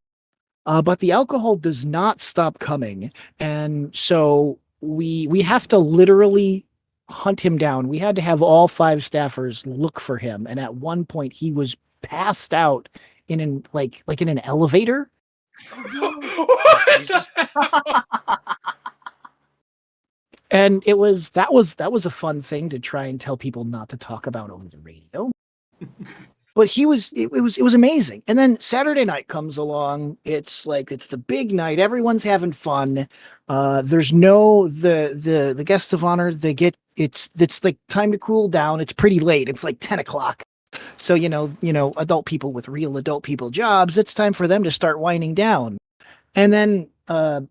But the alcohol does not stop coming. And so we have to literally hunt him down. We had to have all 5 staffers look for him. And at one point he was passed out in an elevator. And that was a fun thing to try and tell people not to talk about over the radio. But it was amazing. And then Saturday night comes along. It's the big night. Everyone's having fun. There's the guests of honor. It's like time to cool down. It's pretty late. It's like 10 o'clock. So, adult people with real adult people jobs, it's time for them to start winding down. And then an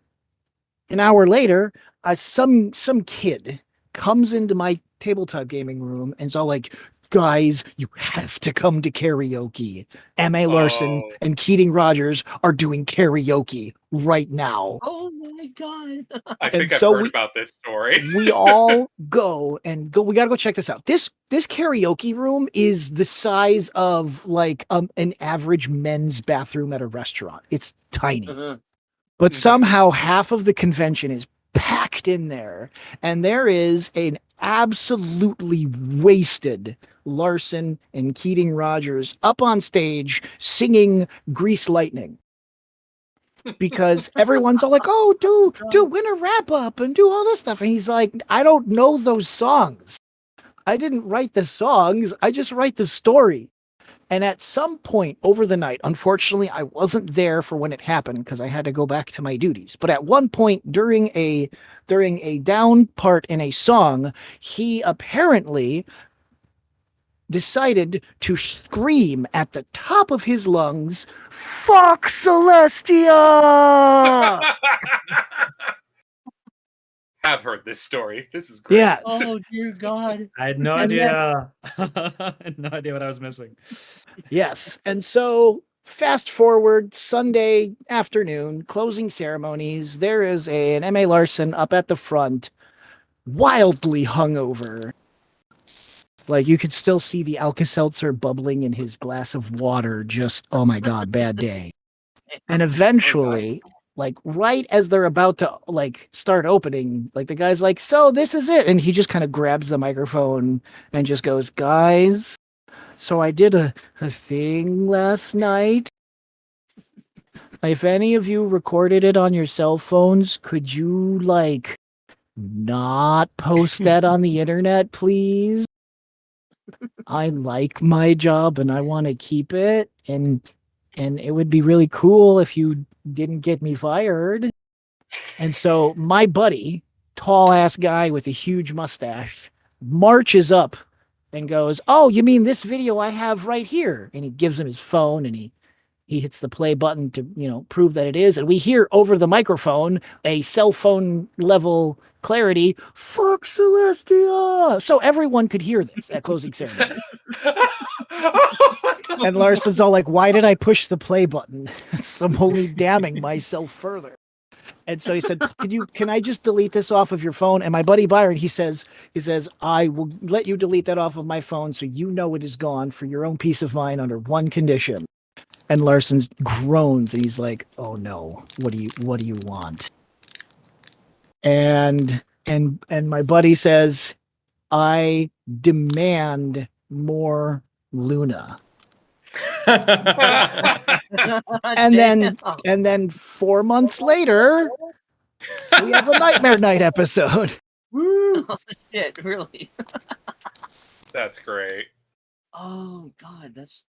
hour later, some kid comes into my tabletop gaming room and is all like, guys, you have to come to karaoke. M.A. Larson Oh. and Keating Rogers are doing karaoke right now. Oh my god. I And think I've so heard about this story. we all go. We gotta go check this out. This karaoke room is the size of like an average men's bathroom at a restaurant. It's tiny. Mhm. But Mhm. somehow half of the convention is packed in there. And there is an absolutely wasted Larson and Keating Rogers up on stage singing Grease Lightning. Because everyone's all like, oh, do winter wrap up and do all this stuff. And he's like, I don't know those songs. I didn't write the songs. I just write the story. And at some point over the night, unfortunately, I wasn't there for when it happened because I had to go back to my duties. But at one point during a down part in a song, he apparently decided to scream at the top of his lungs, "Fuck Celestia!" Have heard this story. This is great. Yes. Oh dear God. I had no And idea. I had no idea what I was missing. Yes. And so fast forward Sunday afternoon, closing ceremonies. There is an M.A. Larson up at the front, wildly hungover. Like you could still see the Alka-Seltzer bubbling in his glass of water. Just, oh my God, bad day. And eventually, like right as they're about to like start opening, like the guy's like, so this is it. And he just kind of grabs the microphone and just goes, guys, so I did a thing last night. If any of you recorded it on your cell phones, could you like not post that on the internet, please? I like my job and I want to keep it, and it would be really cool if you didn't get me fired. And so my buddy, tall ass guy with a huge mustache, marches up and goes, "Oh, you mean this video I have right here?" And he gives him his phone and he hits the play button to, prove that it is. And we hear over the microphone a cell phone level clarity, "Fuck Celestia." So everyone could hear this at closing ceremony. And Larson's all like, "Why did I push the play button? I'm only damning myself further." And so he said, can I just delete this off of your phone? And my buddy Byron, he says, I will let you delete that off of my phone so you know it is gone for your own peace of mind under one condition. And Larson groans and he's like, "Oh no, what do you want?" And my buddy says, "I demand more Luna." And then 4 months later, we have a Nightmare Night episode. Woo! Shit, really? That's great. Oh God, that's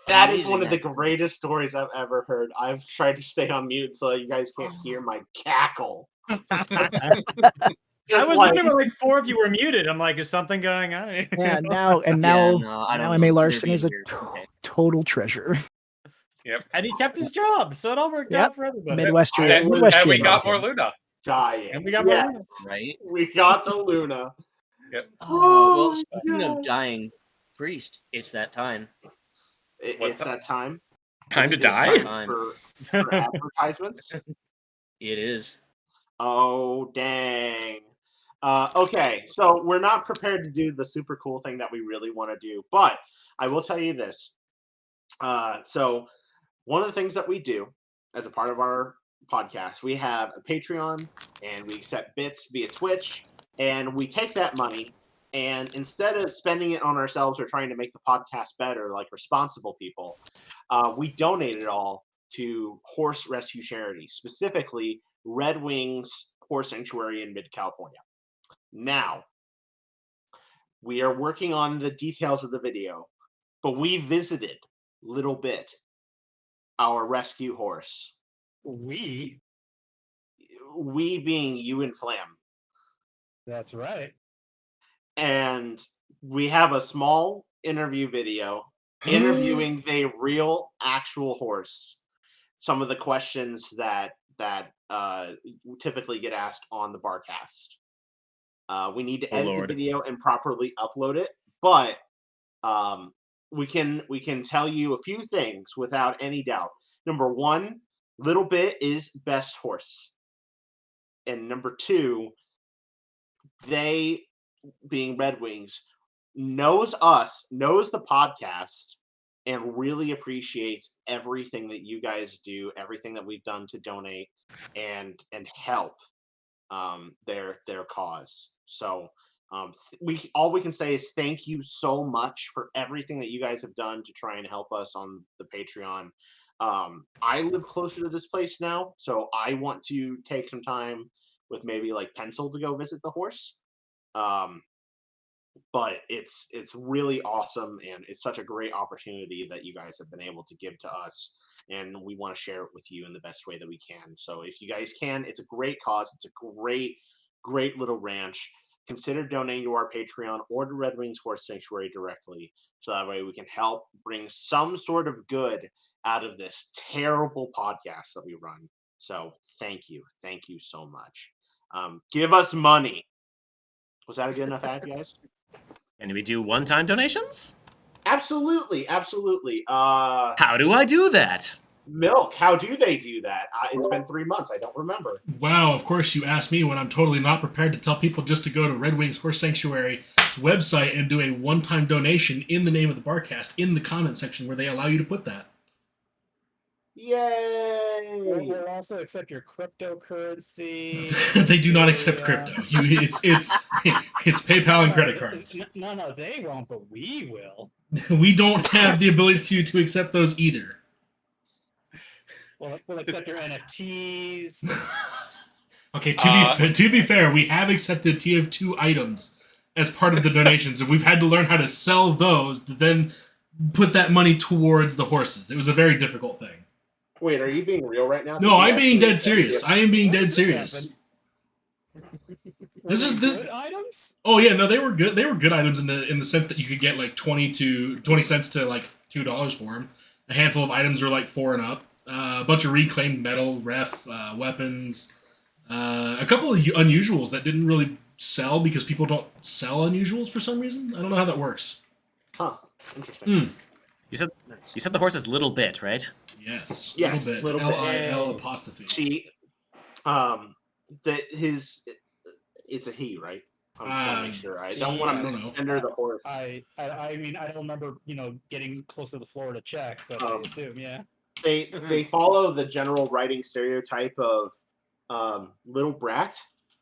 That is one amazing, of the actually. greatest stories I've ever heard. I've tried to stay on mute so you guys can't hear my cackle. I Just was like, wondering where like 4 of you were muted. I'm like, is something going on? Yeah, now Yeah, no, I don't M.A. know. Larson They're is a being weird. Okay. total treasure. Yep. And he kept his job, so it all worked Yep. out for everybody. Midwest I was Midwest And we Jam got Nation. more Luna. dying. And we got more Yeah, Luna. Right? we got the Luna. Yep. Oh, well, Oh, speaking God. of dying priest, it's that time. What It's that time. Time to It's die? time for advertisements. It is. Oh, dang. Okay, so we're not prepared to do the super cool thing that we really want to do, but I will tell you this. So one of the things that we do as a part of our podcast, we have a Patreon and we accept bits via Twitch, and we take that money and instead of spending it on ourselves or trying to make the podcast better like responsible people, we donate it all to horse rescue charities, specifically Red Wings Horse Sanctuary in Mid-California. Now, we are working on the details of the video, but we visited Little Bit, our rescue horse. We. We being you and Flam. That's right. And we have a small interview video interviewing the real actual horse. Some of the questions that typically get asked on the Barcast. We need to edit the video and properly upload it, but we can tell you a few things without any doubt. Number one, Little Bit is best horse, and number two, they, being Red Wings, knows us, knows the podcast, and really appreciates everything that you guys do, everything that we've done to donate and help their cause. So all we can say is thank you so much for everything that you guys have done to try and help us on the Patreon. I live closer to this place now, so I want to take some time with maybe like Pencil to go visit the horse. But it's really awesome, and it's such a great opportunity that you guys have been able to give to us, and we want to share it with you in the best way that we can. So if you guys can, it's a great cause. It's a great little ranch. Consider donating to our Patreon or to Red Wings Horse Sanctuary directly, so that way we can help bring some sort of good out of this terrible podcast that we run. So thank you so much. Give us money. Was that a good enough ad, guys? Can we do one-time donations? Absolutely. How do I do that? Milk, how do they do that? It's been 3 months. I don't remember. Wow, of course you asked me when I'm totally not prepared to tell people just to go to Red Wings Horse Sanctuary website and do a one-time donation in the name of the Barcast in the comment section where they allow you to put that. Yay! We'll also accept your cryptocurrency. They do not accept crypto. It's PayPal and credit cards. No, they won't, but we will. We don't have the ability to accept those either. We'll accept your NFTs. Okay, to be fair, we have accepted TF2 items as part of the donations, and we've had to learn how to sell those to then put that money towards the horses. It was a very difficult thing. Wait, are you being real right now? No, I'm being dead serious. I am being dead serious. This is the good items. Oh yeah, no, they were good. They were good items in the sense that you could get like 20 cents to like $2 for them. A handful of items were like 4 and up. A bunch of reclaimed metal, ref, weapons. A couple of unusuals that didn't really sell because people don't sell unusuals for some reason. I don't know how that works. Huh. Interesting. You said the horse is Little Bit, right? Yes. Little Bit. Little Lil apostrophe. It's a he, right? I just want to make sure. I don't want to misgender the horse. I mean, I don't remember, getting close to the floor to check, but I assume, yeah. They follow the general writing stereotype of little brat.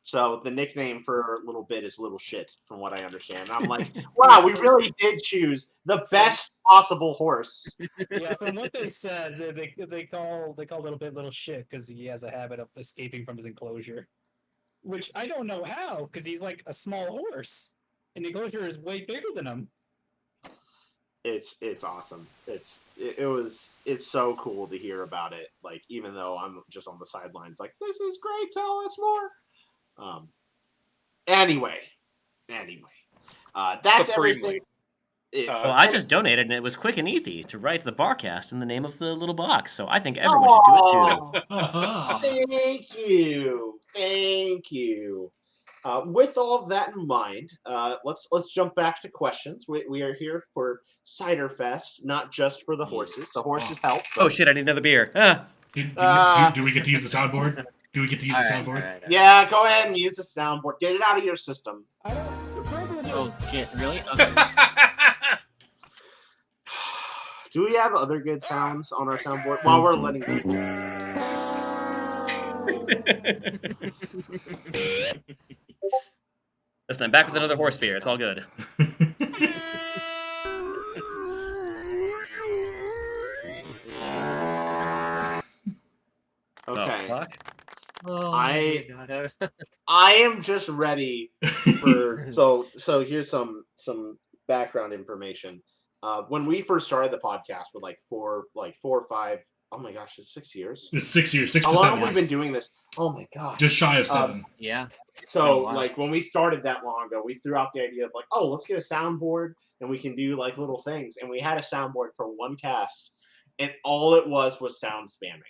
So the nickname for Little Bit is Little Shit, from what I understand. I'm like, wow, we really did choose the best possible horse. Yeah, from what they said, they call Little Bit Little Shit because he has a habit of escaping from his enclosure. Which I don't know how, because he's like a small horse, and the enclosure is way bigger than him. It's awesome. It's so cool to hear about it. Like, even though I'm just on the sidelines, like, this is great. Tell us more. Anyway, that's everything. Well, I just donated, and it was quick and easy to write the Barcast in the name of the little box. So I think everyone should do it too. Thank you. With all of that in mind, let's jump back to questions. We are here for Ciderfest, not just for the horses. The horses help. Oh shit! I need another beer. Do we get to use the soundboard? Do we get to use the soundboard? Right. Yeah, go ahead and use the soundboard. Get it out of your system. Oh shit! Really? Okay. Do we have other good sounds on our soundboard while we're letting people? Listen, I'm back with another horse beer. It's all good. Okay. Oh, fuck? Oh, I am just ready for so here's some background information. When we first started the podcast with like four or five, oh my gosh, it's 6 years. It's 6 years, 6 How to 7 long have we years. been doing this? Oh my gosh. Just shy of 7. Yeah. So Oh, wow. like when we started that long ago, we threw out the idea of like, oh, let's get a soundboard and we can do like little things. And we had a soundboard for one cast, and all it was sound spamming.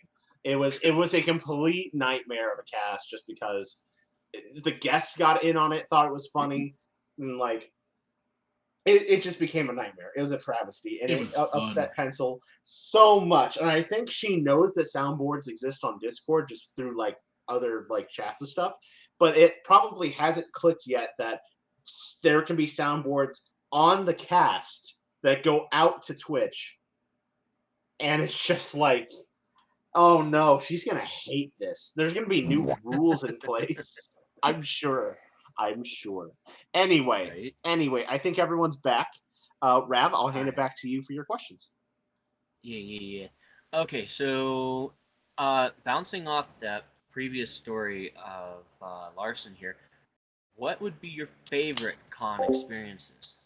It was a complete nightmare of a cast just because the guests got in on it, thought it was funny, and like it just became a nightmare. It was a travesty, and It it was upped fun. that pencil so much. And I think she knows that soundboards exist on Discord just through like other like chats and stuff, but it probably hasn't clicked yet that there can be soundboards on the cast that go out to Twitch, and it's just like, oh no, she's gonna hate this. There's gonna be new rules in place. I'm sure. I'm sure. Anyway, Right. I think everyone's back. Rav, I'll hand it Alright. back to you for your questions. Yeah. Okay, so bouncing off that previous story of Larson here, what would be your favorite con experiences?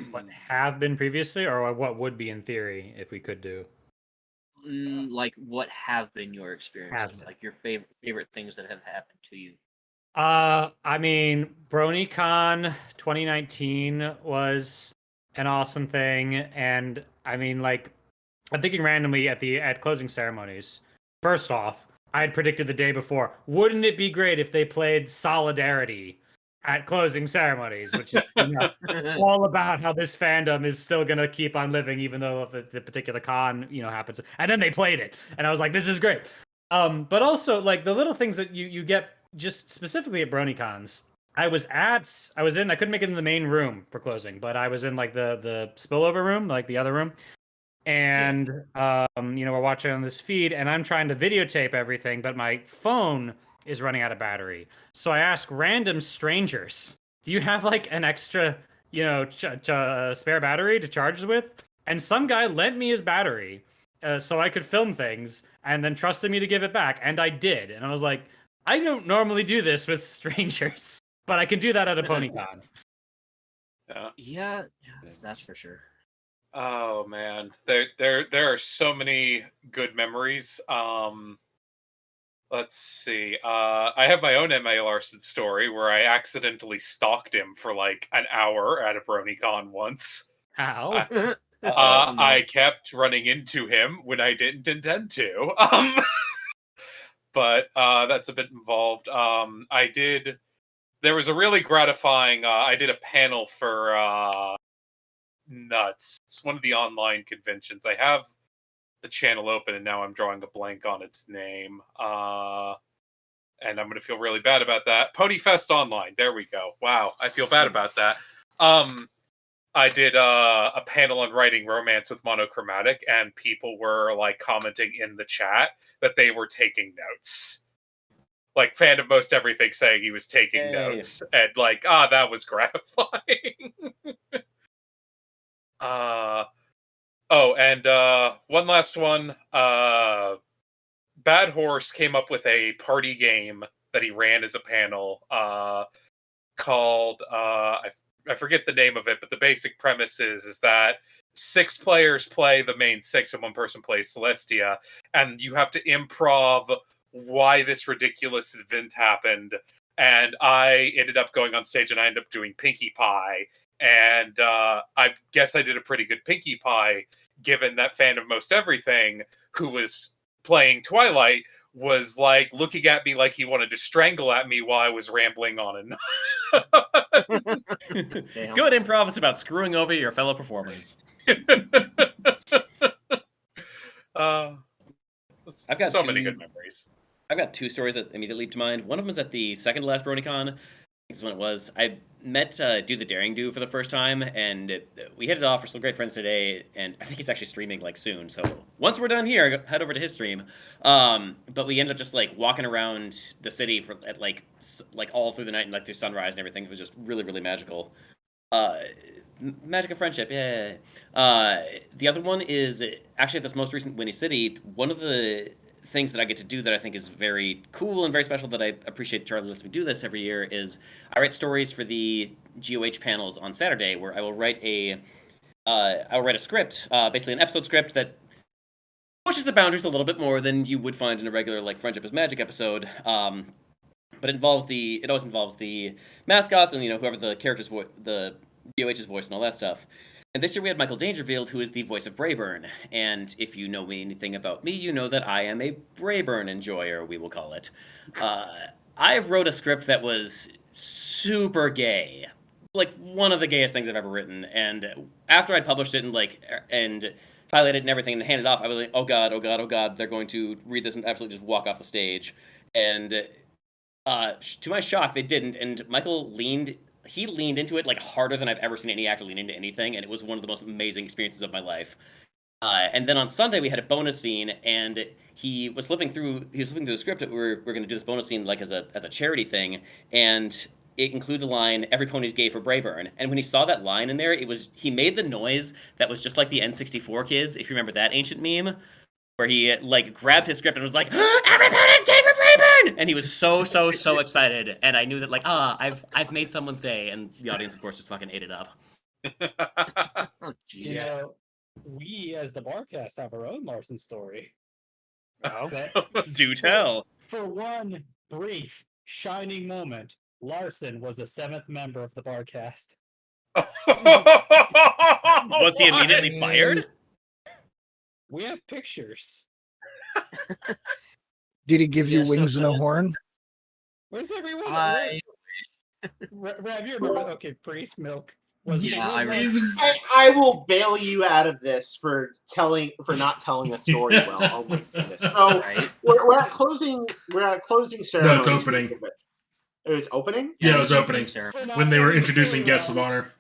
What have been previously, or what would be in theory if we could do? Like, what have been your experiences? been. Like your favorite things that have happened to you? I mean, BronyCon 2019 was an awesome thing, and I mean, like, I'm thinking randomly at closing ceremonies. First off, I had predicted the day before, wouldn't it be great if they played Solidarity at closing ceremonies, which is all about how this fandom is still gonna keep on living, even though the particular con happens. And then they played it, and I was like, this is great. But also like the little things that you get just specifically at BronyCons. I couldn't make it in the main room for closing, but I was in like the spillover room, like the other room. And we're watching on this feed, and I'm trying to videotape everything, but my phone is running out of battery. So I ask random strangers, "Do you have like an extra, spare battery to charge with?" And some guy lent me his battery, so I could film things, and then trusted me to give it back, and I did. And I was like, I don't normally do this with strangers, but I can do that at a PonyCon. Yeah, that's for sure. Oh man, there are so many good memories. Let's see. I have my own M.A. Larson story where I accidentally stalked him for like an hour at a BronyCon once. How? I kept running into him when I didn't intend to. But that's a bit involved. There was a really gratifying. I did a panel for Nuts. It's one of the online conventions. I have the channel open, and now I'm drawing a blank on its name. And I'm going to feel really bad about that. Ponyfest Online. There we go. Wow, I feel bad about that. I did a panel on writing romance with monochromatic, and people were like commenting in the chat that they were taking notes. Like fan of most everything saying he was taking notes, and like, that was gratifying. And one last one. Bad Horse came up with a party game that he ran as a panel called I forget the name of it, but the basic premise is that 6 players play the main 6 and 1 person plays Celestia, and you have to improv why this ridiculous event happened. And I ended up going on stage and I ended up doing Pinkie Pie. And I guess I did a pretty good Pinkie Pie, given that fan of most everything who was playing Twilight was like looking at me like he wanted to strangle at me while I was rambling on and Good improv is about screwing over your fellow performers. I've got so many good memories. I've got 2 stories that immediately leap to mind. One of them is at the second to last BronyCon. Is when it was. I met Do the Daring Do for the first time, and we hit it off. We're still great friends today, and I think he's actually streaming like soon. So once we're done here, head over to his stream. But we ended up just like walking around the city for at like all through the night and like through sunrise and everything. It was just really, really magical. Magic of friendship, yeah. The other one is actually at this most recent Winnie City. One of the things that I get to do that I think is very cool and very special that I appreciate Charlie lets me do this every year is I write stories for the GOH panels on Saturday where I will write a script, basically an episode script that pushes the boundaries a little bit more than you would find in a regular like Friendship is Magic episode. But it always involves the mascots and whoever the character's the DOH's voice and all that stuff. And this year we had Michael Dangerfield, who is the voice of Brayburn. And if you know anything about me, you know that I am a Brayburn enjoyer, we will call it. I wrote a script that was super gay, like one of the gayest things I've ever written. And after I published it and highlighted it and everything and handed it off, I was like, oh god, oh god, oh god, they're going to read this and absolutely just walk off the stage. And to my shock, they didn't. And Michael leaned into it like harder than I've ever seen any actor lean into anything, and it was one of the most amazing experiences of my life. And then on Sunday we had a bonus scene, and he was flipping through the script that we're going to do this bonus scene like as a charity thing, and it included the line "Every pony's gay for Brayburn." And when he saw that line in there, he made the noise that was just like the N64 kids, if you remember that ancient meme, where he like grabbed his script and was like, "Everybody's gay for Brayburn!" And he was so excited, and I knew that like, I've made someone's day, and the audience of course just fucking ate it up. You know, we as the Barcast have our own Larson story. Do tell. For one brief shining moment, Larson was the 7th member of the Barcast. Was he immediately fired? We have pictures. Did he give you wings and a horn? Where's everyone? I Rav, you remember? Okay, Priest Milk. I will bail you out of this for not telling a story well. Oh my goodness. So we're at closing ceremony. No, it's opening. It was opening? Yeah, it was opening. When they were introducing guests of honor.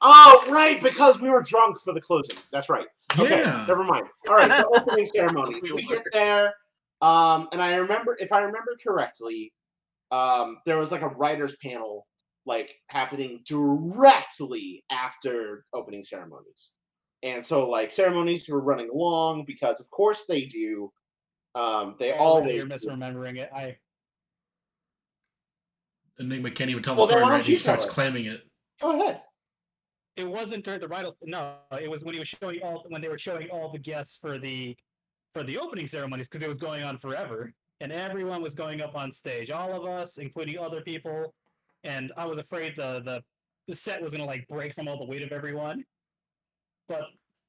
Oh, right, because we were drunk for the closing. That's right. Okay, Yeah. never mind. All right, so opening ceremony. We get there, and if I remember correctly, there was like a writers' panel like happening directly after opening ceremonies, and so like ceremonies were running long because of course they do. They always. You're misremembering it. Enigma can't even tell the story right. He starts claiming it. Go ahead. It wasn't during the writers. No, it was when they were showing all the guests for the opening ceremonies, because it was going on forever, and everyone was going up on stage. All of us, including other people, and I was afraid the set was gonna like break from all the weight of everyone. But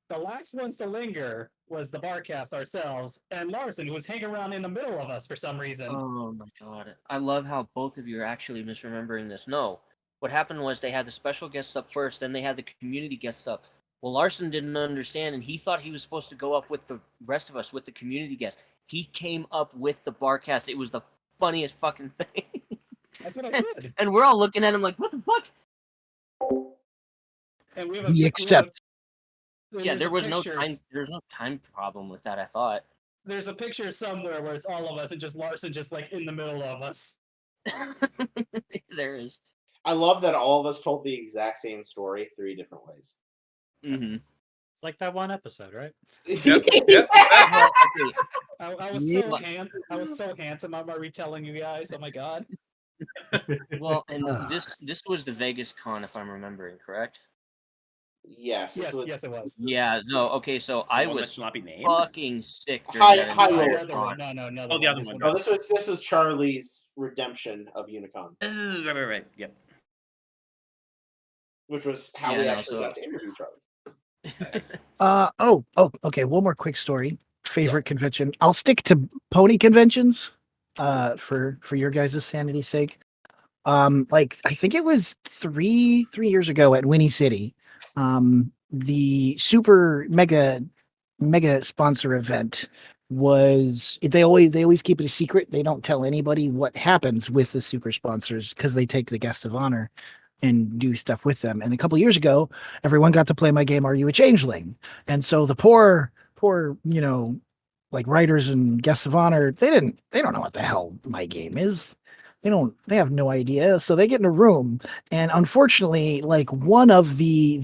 the last ones to linger was the Barcast ourselves and Larson, who was hanging around in the middle of us for some reason. Oh my god. I love how both of you are actually misremembering this. No. What happened was they had the special guests up first, then they had the community guests up. Well, Larson didn't understand, and he thought he was supposed to go up with the rest of us, with the community guests. He came up with the Barcast. It was the funniest fucking thing. That's what I said. And we're all looking at him like, what the fuck? And We accept. There was no time problem with that, I thought. There's a picture somewhere where it's all of us and just Larson just like in the middle of us. There is. I love that all of us told the exact same story 3 different ways. Mm-hmm. It's like that one episode, right? Yep. I was so handsome. I'm retelling you guys. Oh my god. Well, and this was the Vegas Con, if I'm remembering correct. Yes, it was. Yeah, no, okay, so I was not be named. fucking sick during High that roller. No. Oh, the other one. No, this was Charlie's redemption of Unicon. Right. Yep. Which was how we actually got to interview Charlie. Okay. One more quick story. Favorite convention. I'll stick to pony conventions, for your guys' sanity's sake. Like I think it was three years ago at Winnie City. The super mega sponsor event was they always keep it a secret. They don't tell anybody what happens with the super sponsors because they take the guest of honor and do stuff with them. And a couple of years ago, everyone got to play my game, Are You a Changeling? And so the poor, like writers and guests of honor, they don't know what the hell my game is. They have no idea. So they get in a room, and unfortunately, like one of the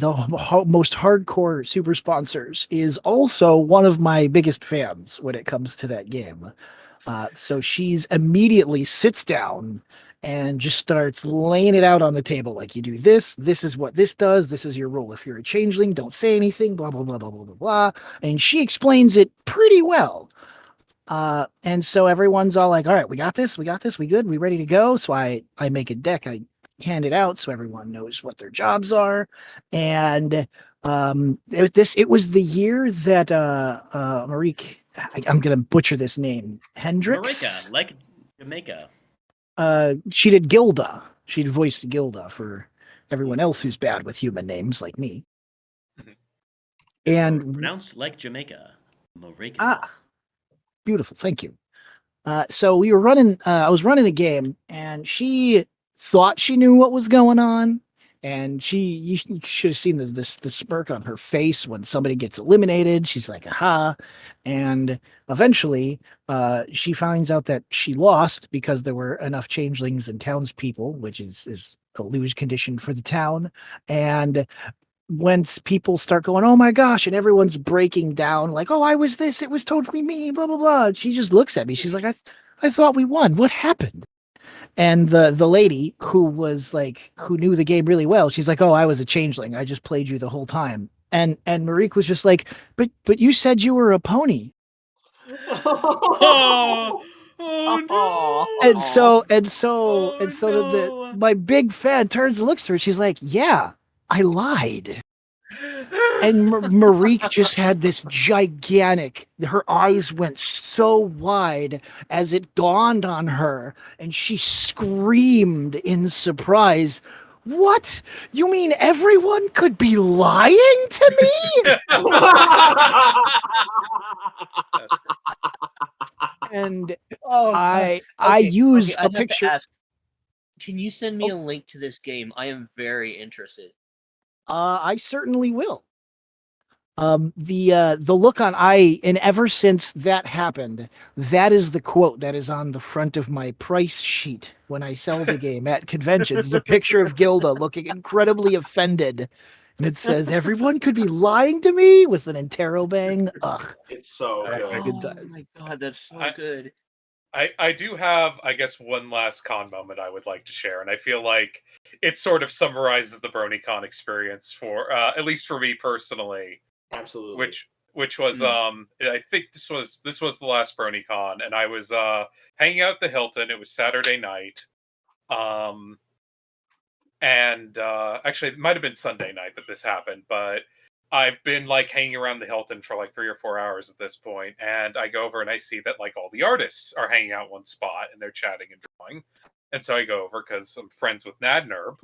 most hardcore super sponsors is also one of my biggest fans when it comes to that game. So she's immediately sits down and just starts laying it out on the table. Like, you do this, this is what this does, this is your role. If you're a changeling, don't say anything, blah, blah, blah, blah, blah, blah, blah. And she explains it pretty well. And so everyone's all like, all right, we got this, we good, we ready to go. So I make a deck, I hand it out so everyone knows what their jobs are. And it was the year that Marique, I'm gonna butcher this name, Hendricks. Marika, like Jamaica. She did Gilda. She'd voiced Gilda for everyone else who's bad with human names like me. It's And pronounced like Jamaica. Marika. Beautiful, thank you. So we were running. I was running the game, and she thought she knew what was going on. And you should have seen the smirk on her face when somebody gets eliminated. She's like, "Aha!" And eventually, she finds out that she lost because there were enough changelings and townspeople, which is a lose condition for the town. And once people start going, "Oh my gosh," and everyone's breaking down like, "Oh, I was this, it was totally me," blah blah blah. She just looks at me. She's like, I thought we won. What happened?" And the lady who was like, who knew the game really well, she's like, "Oh, I was a changeling. I just played you the whole time." And Marique was just like, but you said you were a pony." Oh no! And so my big fan turns and looks at her. She's like, "Yeah, I lied." And Marique just had this gigantic, her eyes went so wide as it dawned on her, and she screamed in surprise, "What? You mean everyone could be lying to me?" And I use a picture. Ask, can you send me a link to this game? I am very interested. I certainly will. The look on and ever since that happened, that is the quote that is on the front of my price sheet when I sell the game at conventions. It's a picture of Gilda looking incredibly offended, and it says, "Everyone could be lying to me," with an interrobang. Ugh, it's so good. Oh my god, that's so good. I do have, I guess, one last con moment I would like to share, and I feel like it sort of summarizes the BronyCon experience for, at least for me personally. Absolutely. Which was, I think this was the last BronyCon, and I was hanging out at the Hilton. It was Saturday night, and actually, it might have been Sunday night that this happened, but I've been like hanging around the Hilton for like 3 or 4 hours at this point, and I go over and I see that like all the artists are hanging out one spot and they're chatting and drawing. And so I go over because I'm friends with Nadnerb,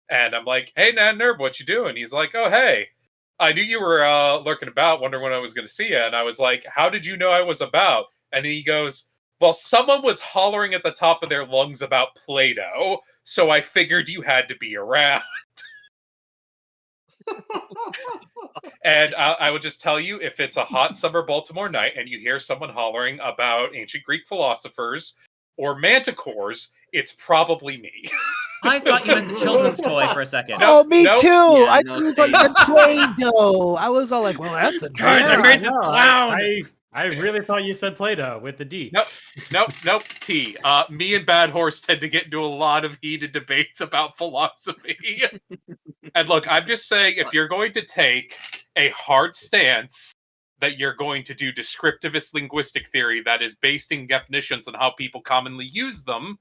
and I'm like, "Hey Nadnerb, what you doing?" He's like, "Oh hey, I knew you were lurking about, wondering when I was going to see you." And I was like, "How did you know I was about?" And he goes, "Well, someone was hollering at the top of their lungs about Play-Doh, so I figured you had to be around." And I would just tell you, if it's a hot summer Baltimore night and you hear someone hollering about ancient Greek philosophers or manticores, it's probably me. I thought you meant the children's toy for a second. Oh, me too. Yeah, I no, was like, "The Play-Doh." I was all like, "Well, that's a Guys, I made this clown. I really thought you said Play-Doh with the D. Nope. T. Me and Bad Horse tend to get into a lot of heated debates about philosophy. And look, I'm just saying, if you're going to take a hard stance that you're going to do descriptivist linguistic theory that is based in definitions on how people commonly use them,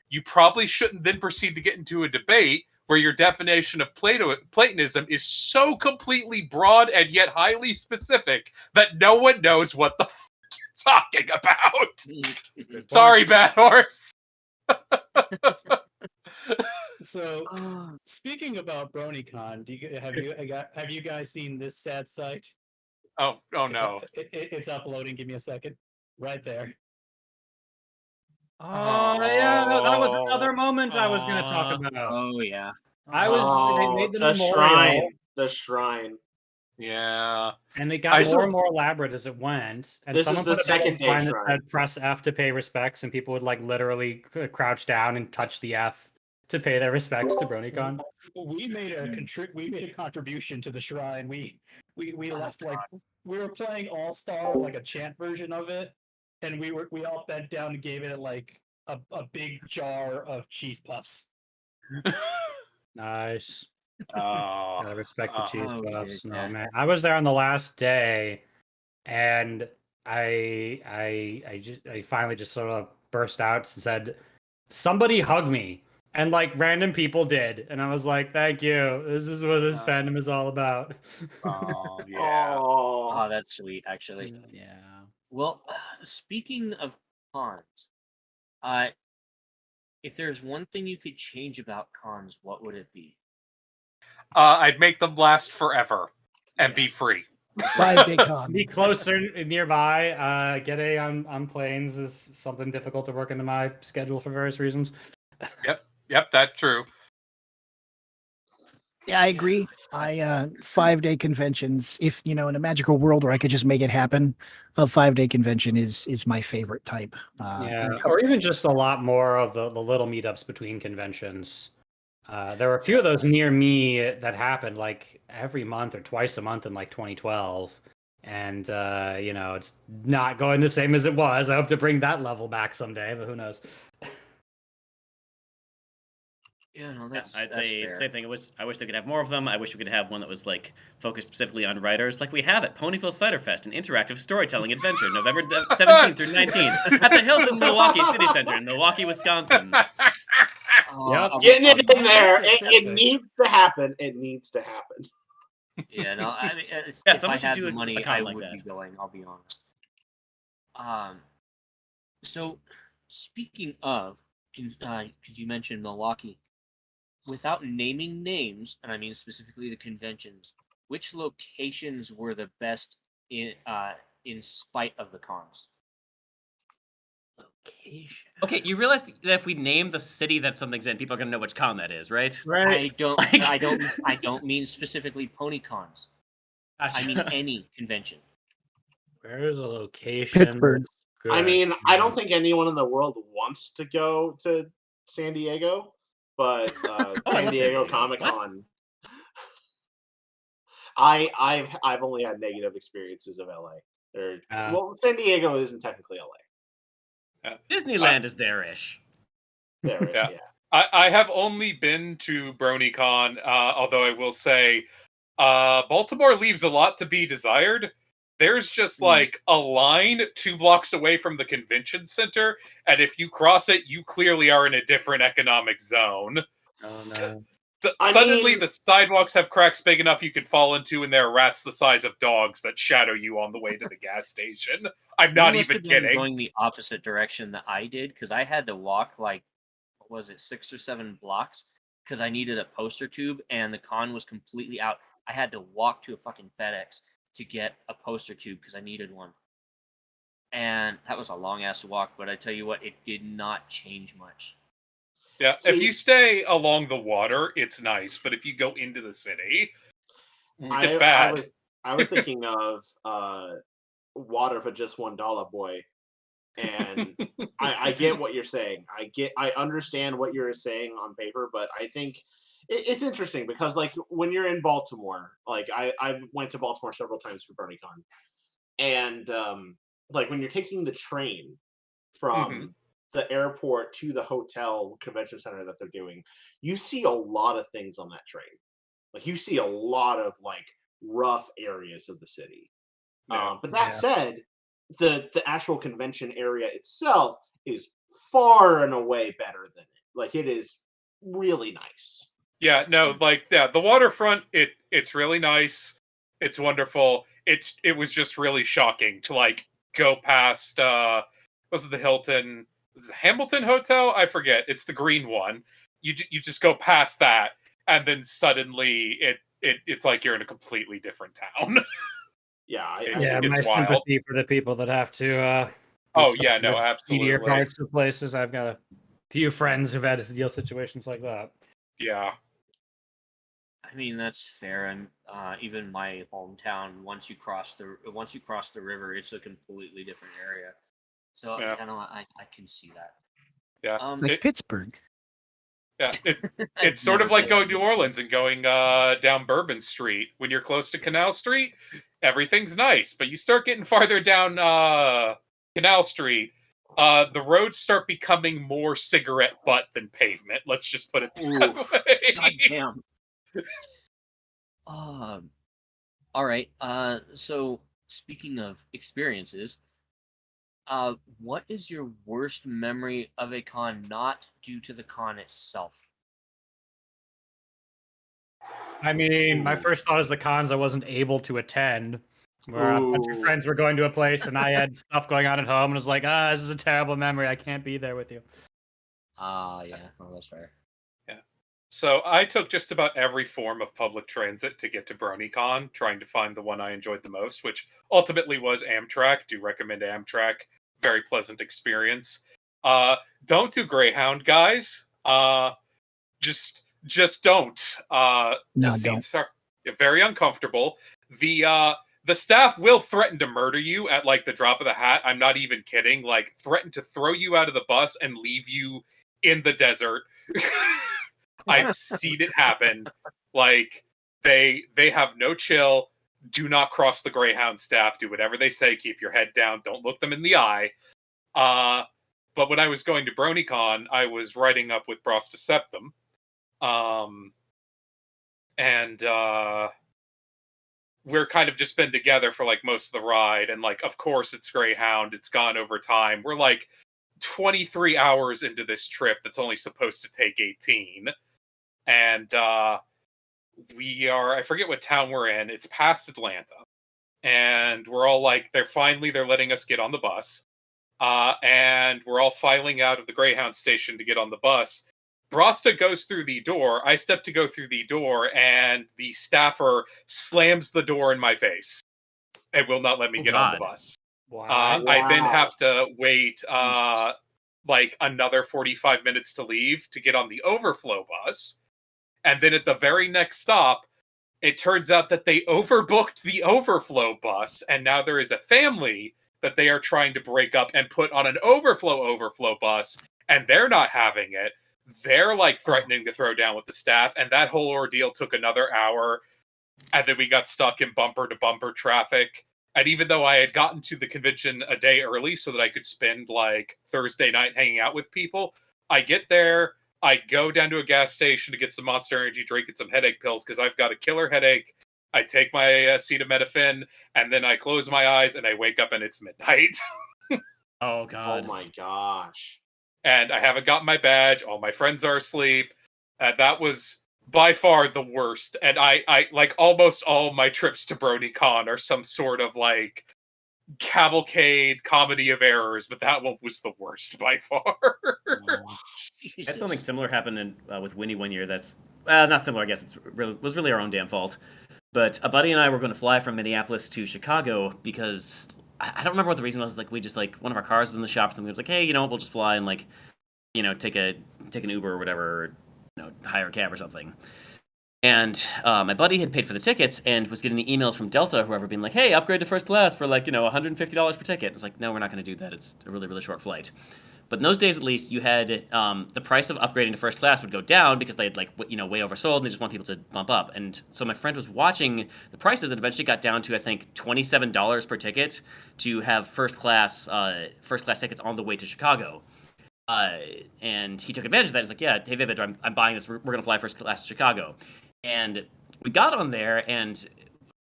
you probably shouldn't then proceed to get into a debate where your definition of Platonism is so completely broad and yet highly specific that no one knows what the f you're talking about. Sorry, Bad Horse. So, speaking about BronyCon, have you guys seen this sad sight? Oh no! It's uploading. Give me a second. Right there. Oh yeah, no, that was another moment I was going to talk about. Oh yeah. They made the memorial. Shrine. The shrine. Yeah. And it got more and more elaborate as it went. And This someone is the put a big second day sign that shrine. said "Press F to pay respects," and people would like literally crouch down and touch the F to pay their respects to BronyCon. We made a contribution to the shrine. We left like we were playing All Star, like a chant version of it, and we all bent down and gave it like a big jar of cheese puffs. Nice. Oh, Gotta respect the cheese Oh, puffs. No goodness. man, I was there on the last day, and I finally just sort of burst out and said, "Somebody hug me," and like random people did, and I was like, "Thank you. This is what this fandom is all about." oh, yeah. Oh, Oh, that's sweet, actually. Yeah. Well, speaking of cons, uh, if there's one thing you could change about cons, what would it be? I'd make them last forever and Yeah. be free. 5-day con. Be closer nearby. Get A on planes is something difficult to work into my schedule for various reasons. Yep, that's true. Yeah, I agree. 5-day conventions. If in a magical world where I could just make it happen, a 5-day convention is my favorite type. Yeah, a or couple- even just a lot more of the little meetups between conventions. There were a few of those near me that happened like every month or twice a month in like 2012. And it's not going the same as it was. I hope to bring that level back someday, but who knows? Yeah, no, Yeah, that's I'd that's say fair. same thing. I wish they could have more of them. I wish we could have one that was like focused specifically on writers, like we have at Ponyville Ciderfest, an interactive storytelling adventure, November 17th through 19th at the Hilton Milwaukee City Center in Milwaukee, Wisconsin. Yep. getting it in More there. It specific. needs to happen. It needs to happen. Yeah, no, I mean, Yeah, if I someone should had do the a money, con I like would that. be going. I'll be honest. So speaking of, because you mentioned Milwaukee, without naming names, and I mean specifically the conventions, which locations were the best in spite of the cons? Location. Okay, you realize that if we name the city that something's in, people are gonna know which con that is, right? Right. I don't mean specifically pony cons. I mean any convention. Where is a location? Pittsburgh. that's good? I mean, I don't think anyone in the world wants to go to San Diego, but I San love San Diego Diego. Comic What? Con. I've only had negative experiences of LA. Well, San Diego isn't technically LA. Disneyland is there-ish. There is, Yeah. yeah. I have only been to BronyCon, although I will say Baltimore leaves a lot to be desired. There's just like a line 2 blocks away from the convention center, and if you cross it, you clearly are in a different economic zone. Oh no. Suddenly, mean- the sidewalks have cracks big enough you can fall into, and there are rats the size of dogs that shadow you on the way to the gas station. I'm not You must even have been kidding. going the opposite direction that I did, because I had to walk like, what was it, 6 or 7 blocks, because I needed a poster tube, and the con was completely out. I had to walk to a fucking FedEx to get a poster tube because I needed one. And that was a long ass walk, but I tell you what, it did not change much. Yeah, See- if you stay along the water, it's nice, but if you go into the city, it's bad. I was thinking of Water for Just $1 Boy, and I get what you're saying. I understand what you're saying on paper, but I think it's interesting because like when you're in Baltimore, like I went to Baltimore several times for BronyCon, and like when you're taking the train from the airport to the hotel convention center that they're doing, you see a lot of things on that train. Like you see a lot of like rough areas of the city. Yeah. But that said, the actual convention area itself is far and away better than it. Like it is really nice. Yeah, no, like the waterfront, it's really nice. It's wonderful. It was just really shocking to like go past was it the Hilton? Was it the Hamilton Hotel? I forget. It's the green one. You just go past that, and then suddenly it's like you're in a completely different town. Yeah, Yeah, It's my wild. sympathy for the people that have to. Oh be yeah, stuck no, with absolutely. meteor cards to places. I've got a few friends who've had to deal situations like that. Yeah. I mean, that's fair. And even my hometown, once you cross the river, it's a completely different area. So Yeah. I can see that. Yeah. Like Pittsburgh. Yeah, I've it's sort of never like been. going to New Orleans and going down Bourbon Street. When you're close to Canal Street, everything's nice, but you start getting farther down Canal Street, The roads start becoming more cigarette butt than pavement. Let's just put it that way. God damn. All right. So speaking of experiences, what is your worst memory of a con not due to the con itself? I mean, my Ooh. first thought is the cons I wasn't able to attend, where a bunch of Ooh. friends were going to a place and I had stuff going on at home and was like, this is a terrible memory. I can't be there with you. Yeah, well, that's fair. So I took just about every form of public transit to get to BronyCon, trying to find the one I enjoyed the most, which ultimately was Amtrak. Do recommend Amtrak. Very pleasant experience. Don't do Greyhound, guys. Just don't. The No, don't. seats are very uncomfortable. The staff will threaten to murder you at like the drop of the hat. I'm not even kidding. Like threaten to throw you out of the bus and leave you in the desert. I've seen it happen. Like they have no chill. Do not cross the Greyhound staff. Do whatever they say. Keep your head down. Don't look them in the eye. But when I was going to BronyCon, I was riding up with Brosta Septum. And we're kind of just been together for like most of the ride. And like, of course, it's Greyhound. It's gone over time. We're like 23 hours into this trip that's only supposed to take 18. And we are, I forget what town we're in. It's past Atlanta. And we're all like, they're letting us get on the bus. And we're all filing out of the Greyhound station to get on the bus. Brosta goes through the door. I step to go through the door, and the staffer slams the door in my face and will not let me get on the bus. Wow. I then have to wait like another 45 minutes to leave to get on the overflow bus. And then at the very next stop, it turns out that they overbooked the overflow bus, and now there is a family that they are trying to break up and put on an overflow bus, and they're not having it. They're like threatening to throw down with the staff, and that whole ordeal took another hour. And then we got stuck in bumper to bumper traffic. And even though I had gotten to the convention a day early so that I could spend like Thursday night hanging out with people, I get there, I go down to a gas station to get some Monster Energy drink and some headache pills because I've got a killer headache. I take my acetaminophen, and then I close my eyes and I wake up and it's midnight. Oh god. Oh my gosh. And I haven't gotten my badge. All my friends are asleep. That was by far the worst. And I like almost all my trips to BronyCon are some sort of like cavalcade comedy of errors, but that one was the worst by far. Had something similar happen with Winnie one year. That's not similar. I guess it was really our own damn fault. But a buddy and I were going to fly from Minneapolis to Chicago because I don't remember what the reason was. Like we just like one of our cars was in the shop, and we was like, hey, we'll just fly and like, take an Uber or whatever, or, hire a cab or something. And my buddy had paid for the tickets and was getting the emails from Delta or whoever being like, hey, upgrade to first class for like, $150 per ticket. It's like, no, we're not going to do that. It's a really, really short flight. But in those days, at least, you had the price of upgrading to first class would go down because they had way oversold and they just want people to bump up. And so my friend was watching the prices and eventually got down to I think $27 per ticket to have first class tickets on the way to Chicago. And he took advantage of that. He's like, yeah, hey Vivid, I'm buying this. We're gonna fly first class to Chicago. And we got on there, and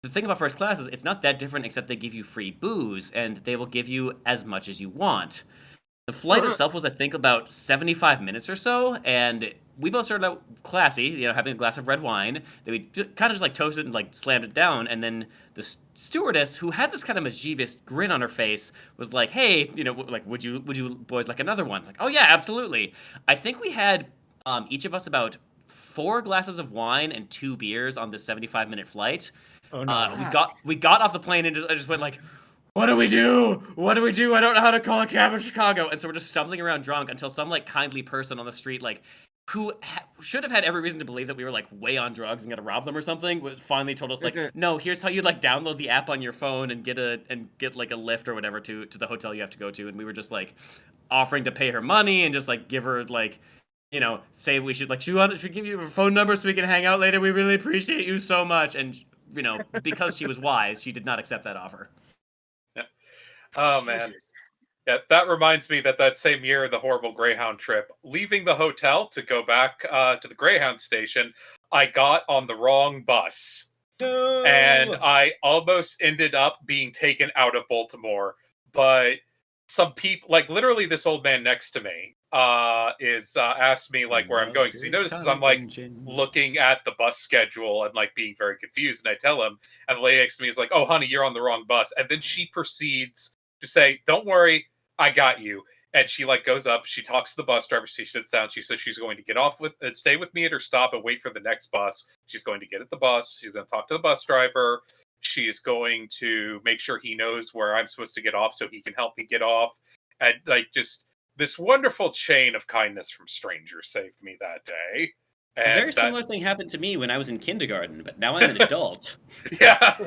the thing about first class is it's not that different except they give you free booze and they will give you as much as you want. The flight itself was, I think, about 75 minutes or so, and we both started out classy, having a glass of red wine. Then we kind of just like toasted and like slammed it down, and then the stewardess, who had this kind of mischievous grin on her face, was like, "Hey, like, would you boys like another one?" Like, "Oh yeah, absolutely." I think we had each of us about 4 glasses of wine and 2 beers on this 75-minute flight. Oh no. Ah. We got off the plane and I just went like, what do we do? What do we do? I don't know how to call a cab in Chicago. And so we're just stumbling around drunk until some like kindly person on the street, like who should have had every reason to believe that we were like way on drugs and gonna rob them or something, was finally told us like, no, here's how you like download the app on your phone and get like a lift or whatever to the hotel you have to go to. And we were just like offering to pay her money and just like give her like, say we should like should give you a phone number so we can hang out later. We really appreciate you so much. And because she was wise, she did not accept that offer. Oh man. Yeah, that reminds me that same year, the horrible Greyhound trip, leaving the hotel to go back to the Greyhound station, I got on the wrong bus. And I almost ended up being taken out of Baltimore. But some people, like literally this old man next to me, is asked me like where I'm going because he notices I'm like looking at the bus schedule and like being very confused. And I tell him, and the lady next to me is like, "Oh, honey, you're on the wrong bus." And then she proceeds to say, "Don't worry, I got you." And she like goes up, she talks to the bus driver, she sits down, she says she's going to get off with and stay with me at her stop and wait for the next bus. She's going to get at the bus, she's going to talk to the bus driver, she's going to make sure he knows where I'm supposed to get off so he can help me get off. And like just this wonderful chain of kindness from strangers saved me that day. A And very similar thing happened to me when I was in kindergarten, but now I'm an adult. Yeah.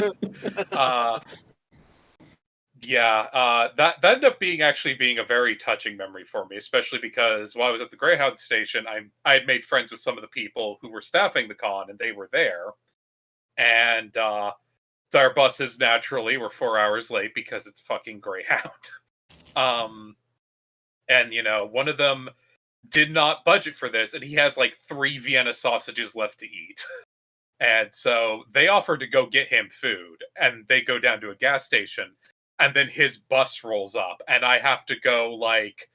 That ended up being a very touching memory for me, especially because while I was at the Greyhound station, I had made friends with some of the people who were staffing the con, and they were there. And their buses naturally were 4 hours late because it's fucking Greyhound. And one of them did not budget for this, and he has like 3 Vienna sausages left to eat. And so they offered to go get him food, and they go down to a gas station. And then his bus rolls up, and I have to go, like,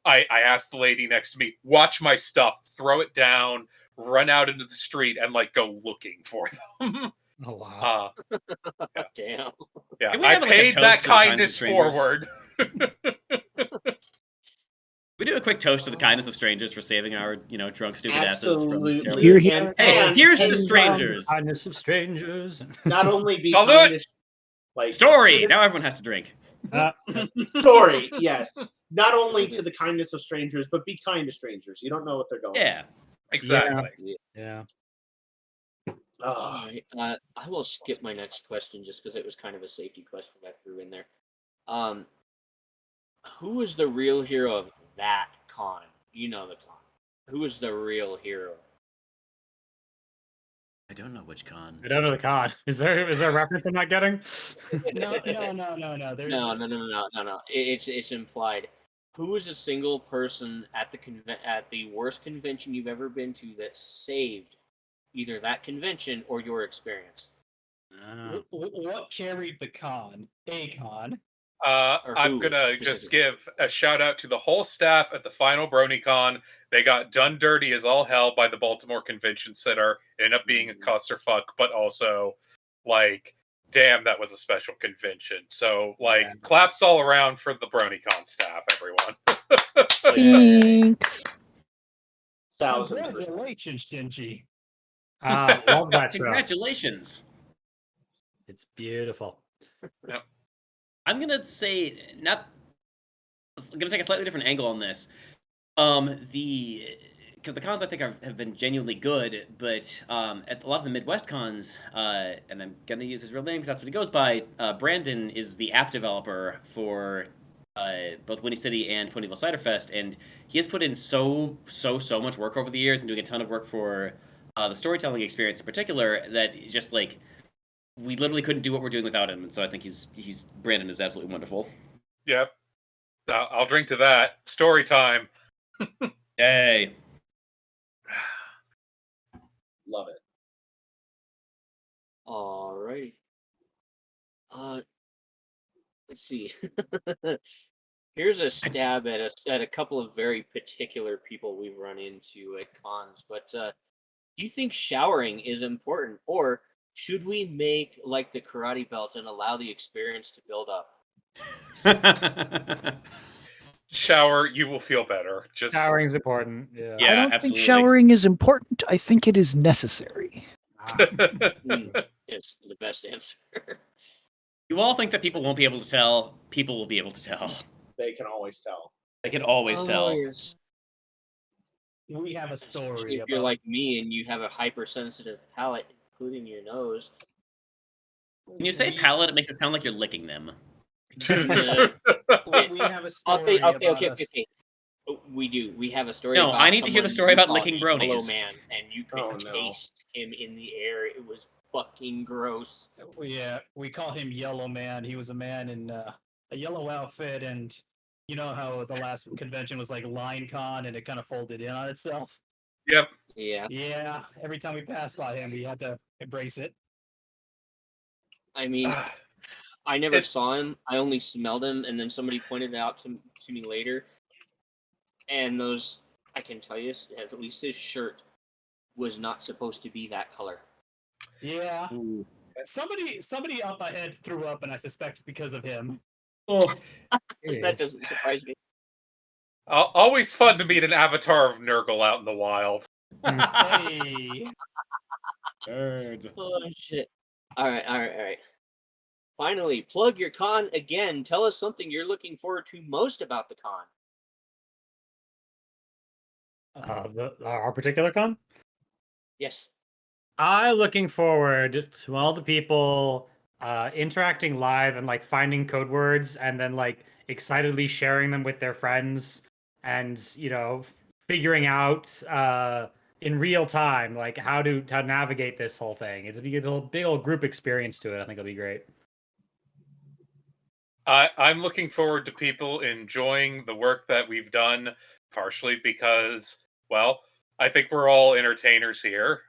I asked the lady next to me, watch my stuff, throw it down, run out into the street, and, like, go looking for them. Oh, wow. Yeah. Damn. Yeah, Can we I have, like, a paid toast that to the kindness of kindness strangers? forward. We do a quick toast to the kindness of strangers for saving our, drunk, stupid asses from Absolutely. terrible. Here, here. Here's to and, strangers. Kindness of strangers. Not only be Salute! kind to, like Story. to Now everyone has to drink. the story, yes. Not only to the kindness of strangers, but be kind to strangers. You don't know what they're going. Yeah. Exactly. Yeah. Oh, Alright, I will skip my next question just because it was kind of a safety question I threw in there. Who is the real hero of that con? You know the con. Who is the real hero? I don't know which con. I don't know the con. Is there a reference I'm not getting? No. No. It's implied. Who is a single person at the worst convention you've ever been to that saved either that convention or your experience? What carried the con? A con. I'm who, gonna just specifically? give a shout out to the whole staff at the final BronyCon. They got done dirty as all hell by the Baltimore Convention Center. It ended up being a clusterfuck, but also, like, damn, that was a special convention. So, like, claps all around for the BronyCon staff, everyone. Thanks. 1,000%. Congratulations, Shinji. Love that show. Congratulations. It's beautiful. Yep. I'm gonna say I'm gonna take a slightly different angle on this. Because the cons I think have been genuinely good, but at a lot of the Midwest cons, and I'm gonna use his real name because that's what he goes by. Brandon is the app developer for both Windy City and Ponyville Ciderfest, and he has put in so much work over the years and doing a ton of work for the storytelling experience in particular that just like. We literally couldn't do what we're doing without him, and so I think Brandon is absolutely wonderful. Yep. I'll drink to that. Story time. Yay. Love it. Alrighty. Let's see. Here's a stab at a couple of very particular people we've run into at cons. But do you think showering is important, or should we make like the karate belts and allow the experience to build up? Shower, you will feel better. Just Showering's important. Yeah. Yeah, I don't absolutely. think showering is important. I think it is necessary. It's the best answer. You all think that people won't be able to tell. People will be able to tell. They can always tell. They can always tell. Yes. We have a story. Especially if you're like me and you have a hypersensitive palate, including your nose. When you say palate, it makes it sound like you're licking them. We have a story. Okay. We do. We have a story. No, about I need to hear the someone story we about call licking Yellow bronies. Man, and you could taste him in the air. It was fucking gross. Yeah, we call him Yellow Man. He was a man in a yellow outfit, and You know how the last convention was like LineCon and it kind of folded in on itself? Yep. Yeah. Yeah, every time we passed by him, we had to embrace it. I mean, I never It- saw him. I only smelled him, and then somebody pointed it out to me later. And those, I can tell you, at least his shirt was not supposed to be that color. Yeah. Somebody up ahead threw up, and I suspect because of him. Oh, That doesn't surprise me. Always fun to meet an avatar of Nurgle out in the wild. Hey. nerds. Oh shit! All right. Finally, plug your con again. Tell us something you're looking forward to most about the con. Our particular con? Yes. I'm looking forward to all the people interacting live and like finding code words and then like excitedly sharing them with their friends and figuring out in real time like how to navigate this whole thing. It'll be a big old group experience to it. I think it'll be great. I'm looking forward to people enjoying the work that we've done, partially because, well, I think we're all entertainers here.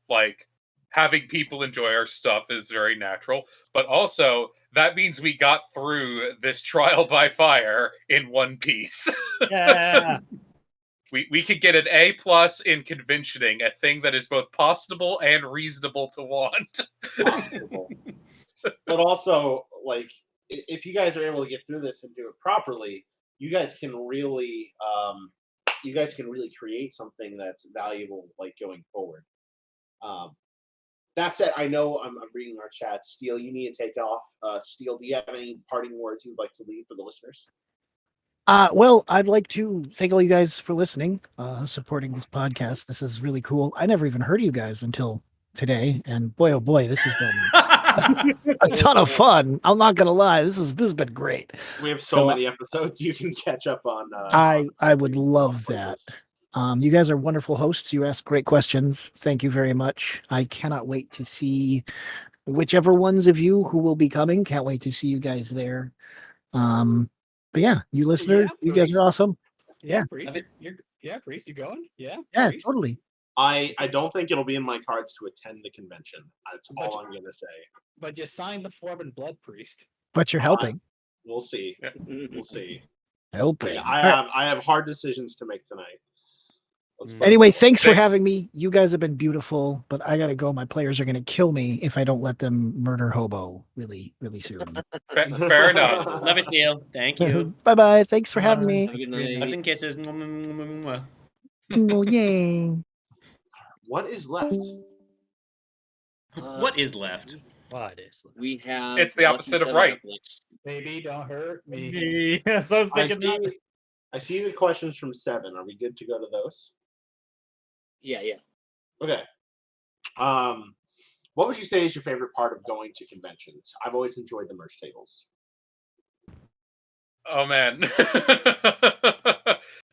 Like, having people enjoy our stuff is very natural, but also that means we got through this trial by fire in one piece. Yeah. We could get an A+ in conventioning, a thing that is both possible and reasonable to want. Possible. But also, like, if you guys are able to get through this and do it properly, you guys can really create something that's valuable, like, going forward. That said, I know I'm reading our chat. Steele, you need to take off. Steele, do you have any parting words you'd like to leave for the listeners? Well, I'd like to thank all you guys for listening, supporting this podcast. This is really cool. I never even heard of you guys until today, and boy, oh boy, this has been a ton of fun. I'm not gonna lie, this has been great. We have so many episodes you can catch up on. I would love that. You guys are wonderful hosts. You ask great questions. Thank you very much. I cannot wait to see whichever ones of you who will be coming. Can't wait to see you guys there. But yeah, you listeners, you guys are awesome. Yeah. Priest, Priest, you going? Yeah. Yeah, Priest? totally. I don't think it'll be in my cards to attend the convention. That's all I'm gonna say. But you signed the form and blood, Priest. But you're helping. We'll see. We'll see. Helping. I have hard decisions to make tonight. Anyway, thanks for having me. You guys have been beautiful, but I gotta go. My players are gonna kill me if I don't let them murder Hobo really, really soon. Fair enough. Love you, Steele. Thank you. Bye bye. Thanks for having me. Have a good night. Hugs and kisses. Oh, yay. What is left? What is left? What is left? We have. It's the opposite of right. Baby, don't hurt me. Yes, I was thinking I see the questions from 7. Are we good to go to those? Yeah. Okay. What would you say is your favorite part of going to conventions? I've always enjoyed the merch tables. Oh man,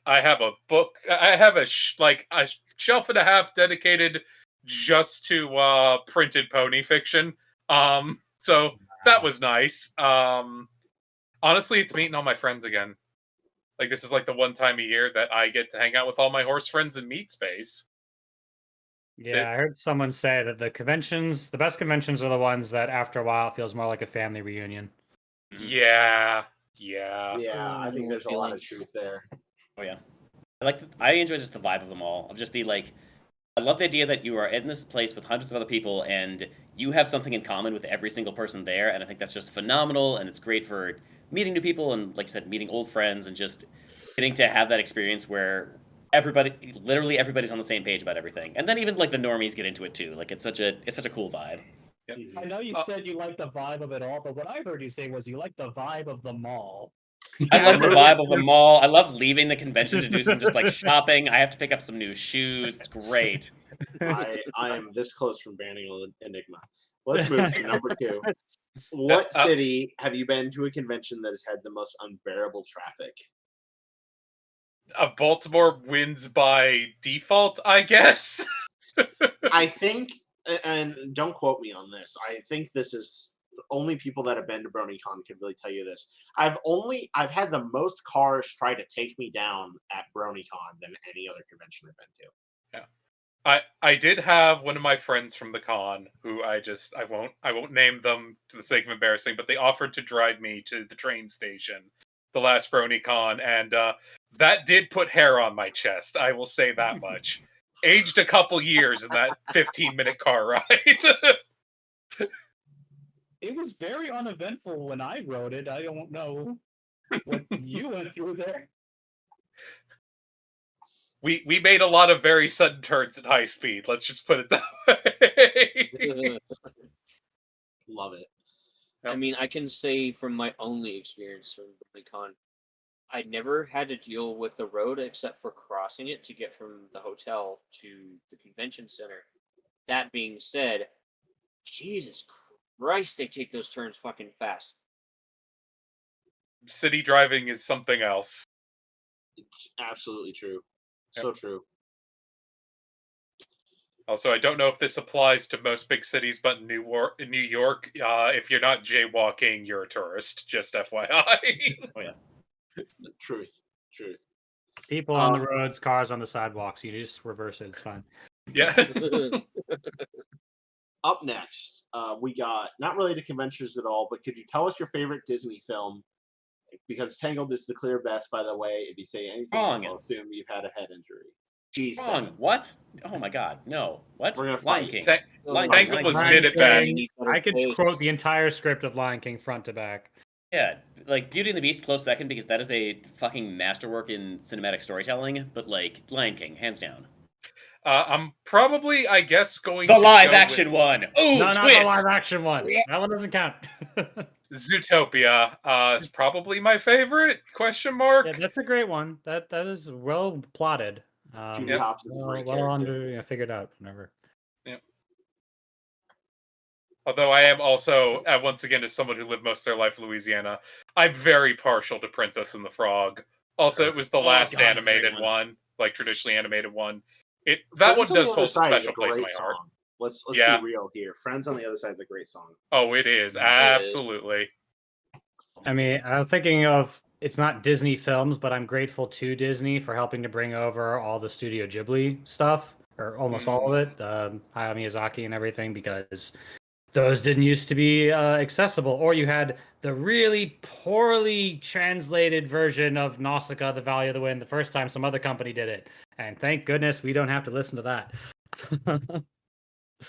I have a book. I have a shelf and a half dedicated just to printed pony fiction. So that was nice. Honestly, it's meeting all my friends again. Like, this is like the one time a year that I get to hang out with all my horse friends in meat space. Yeah, I heard someone say that the best conventions are the ones that after a while it feels more like a family reunion. Yeah. I think there's a lot of truth there. Oh yeah, I enjoy just the vibe of them all. Of just the I love the idea that you are in this place with hundreds of other people and you have something in common with every single person there, and I think that's just phenomenal, and it's great for meeting new people and, like I said, meeting old friends and just getting to have that experience where literally everybody's on the same page about everything, and then even like the normies get into it too. Like it's such a cool vibe. I know you said you like the vibe of it all, but what I heard you say was you like the vibe of the mall. I love the vibe of the mall. I love leaving the convention to do some just like shopping. I have to pick up some new shoes. It's great. I am this close from banning Enigma. Let's move to number 2. What city have you been to a convention that has had the most unbearable traffic? Baltimore wins by default, I guess. I think, and don't quote me on this, I think this is only people that have been to BronyCon can really tell you this. I've had the most cars try to take me down at BronyCon than any other convention I've been to. I did have one of my friends from the con who I won't name them to the sake of embarrassing, but they offered to drive me to the train station the last BronyCon, and that did put hair on my chest. I will say that much. Aged a couple years in that 15-minute car ride. It was very uneventful when I rode it. I don't know what you went through there. We made a lot of very sudden turns at high speed. Let's just put it that way. Love it. I mean, I can say from my only experience from BronyCon, I never had to deal with the road except for crossing it to get from the hotel to the convention center. That being said, Jesus Christ, they take those turns fucking fast. City driving is something else. It's absolutely true. So true. Also, I don't know if this applies to most big cities, but in New York, if you're not jaywalking, you're a tourist. Just FYI. Oh yeah. Truth. People on the roads, cars on the sidewalks. You just reverse it. It's fine. Yeah. Up next, we got not related to conventions at all, but could you tell us your favorite Disney film? Because Tangled is the clear best, by the way. If you say anything else, I'll assume you've had a head injury. Jeez. Wrong. What? Oh my god. No. What? We're gonna Lion fight. King. Tangled was Lion mid at best. King. I could quote the entire script of Lion King front to back. Yeah, like Beauty and the Beast, close second, because that is a fucking masterwork in cinematic storytelling. But like Lion King, hands down. I'm probably, I guess, going The to live go action one. Ooh, No, twist. not the live action one. That one doesn't count. Zootopia is probably my favorite. Question mark. Yeah, that's a great one. That is well plotted. Judy Hopps is a great character. Figured out. Whatever. Although I am also, once again, as someone who lived most of their life in Louisiana, I'm very partial to Princess and the Frog. Also, it was the last animated one, like traditionally animated one. That one does hold a special place in my heart. Let's be real here. Friends on the Other Side is a great song. Oh, it is. Absolutely. I mean, I'm thinking of, it's not Disney films, but I'm grateful to Disney for helping to bring over all the Studio Ghibli stuff, or almost all of it, Hayao Miyazaki and everything, because those didn't used to be accessible. Or you had the really poorly translated version of Nausicaa, The Valley of the Wind, the first time some other company did it. And thank goodness we don't have to listen to that. I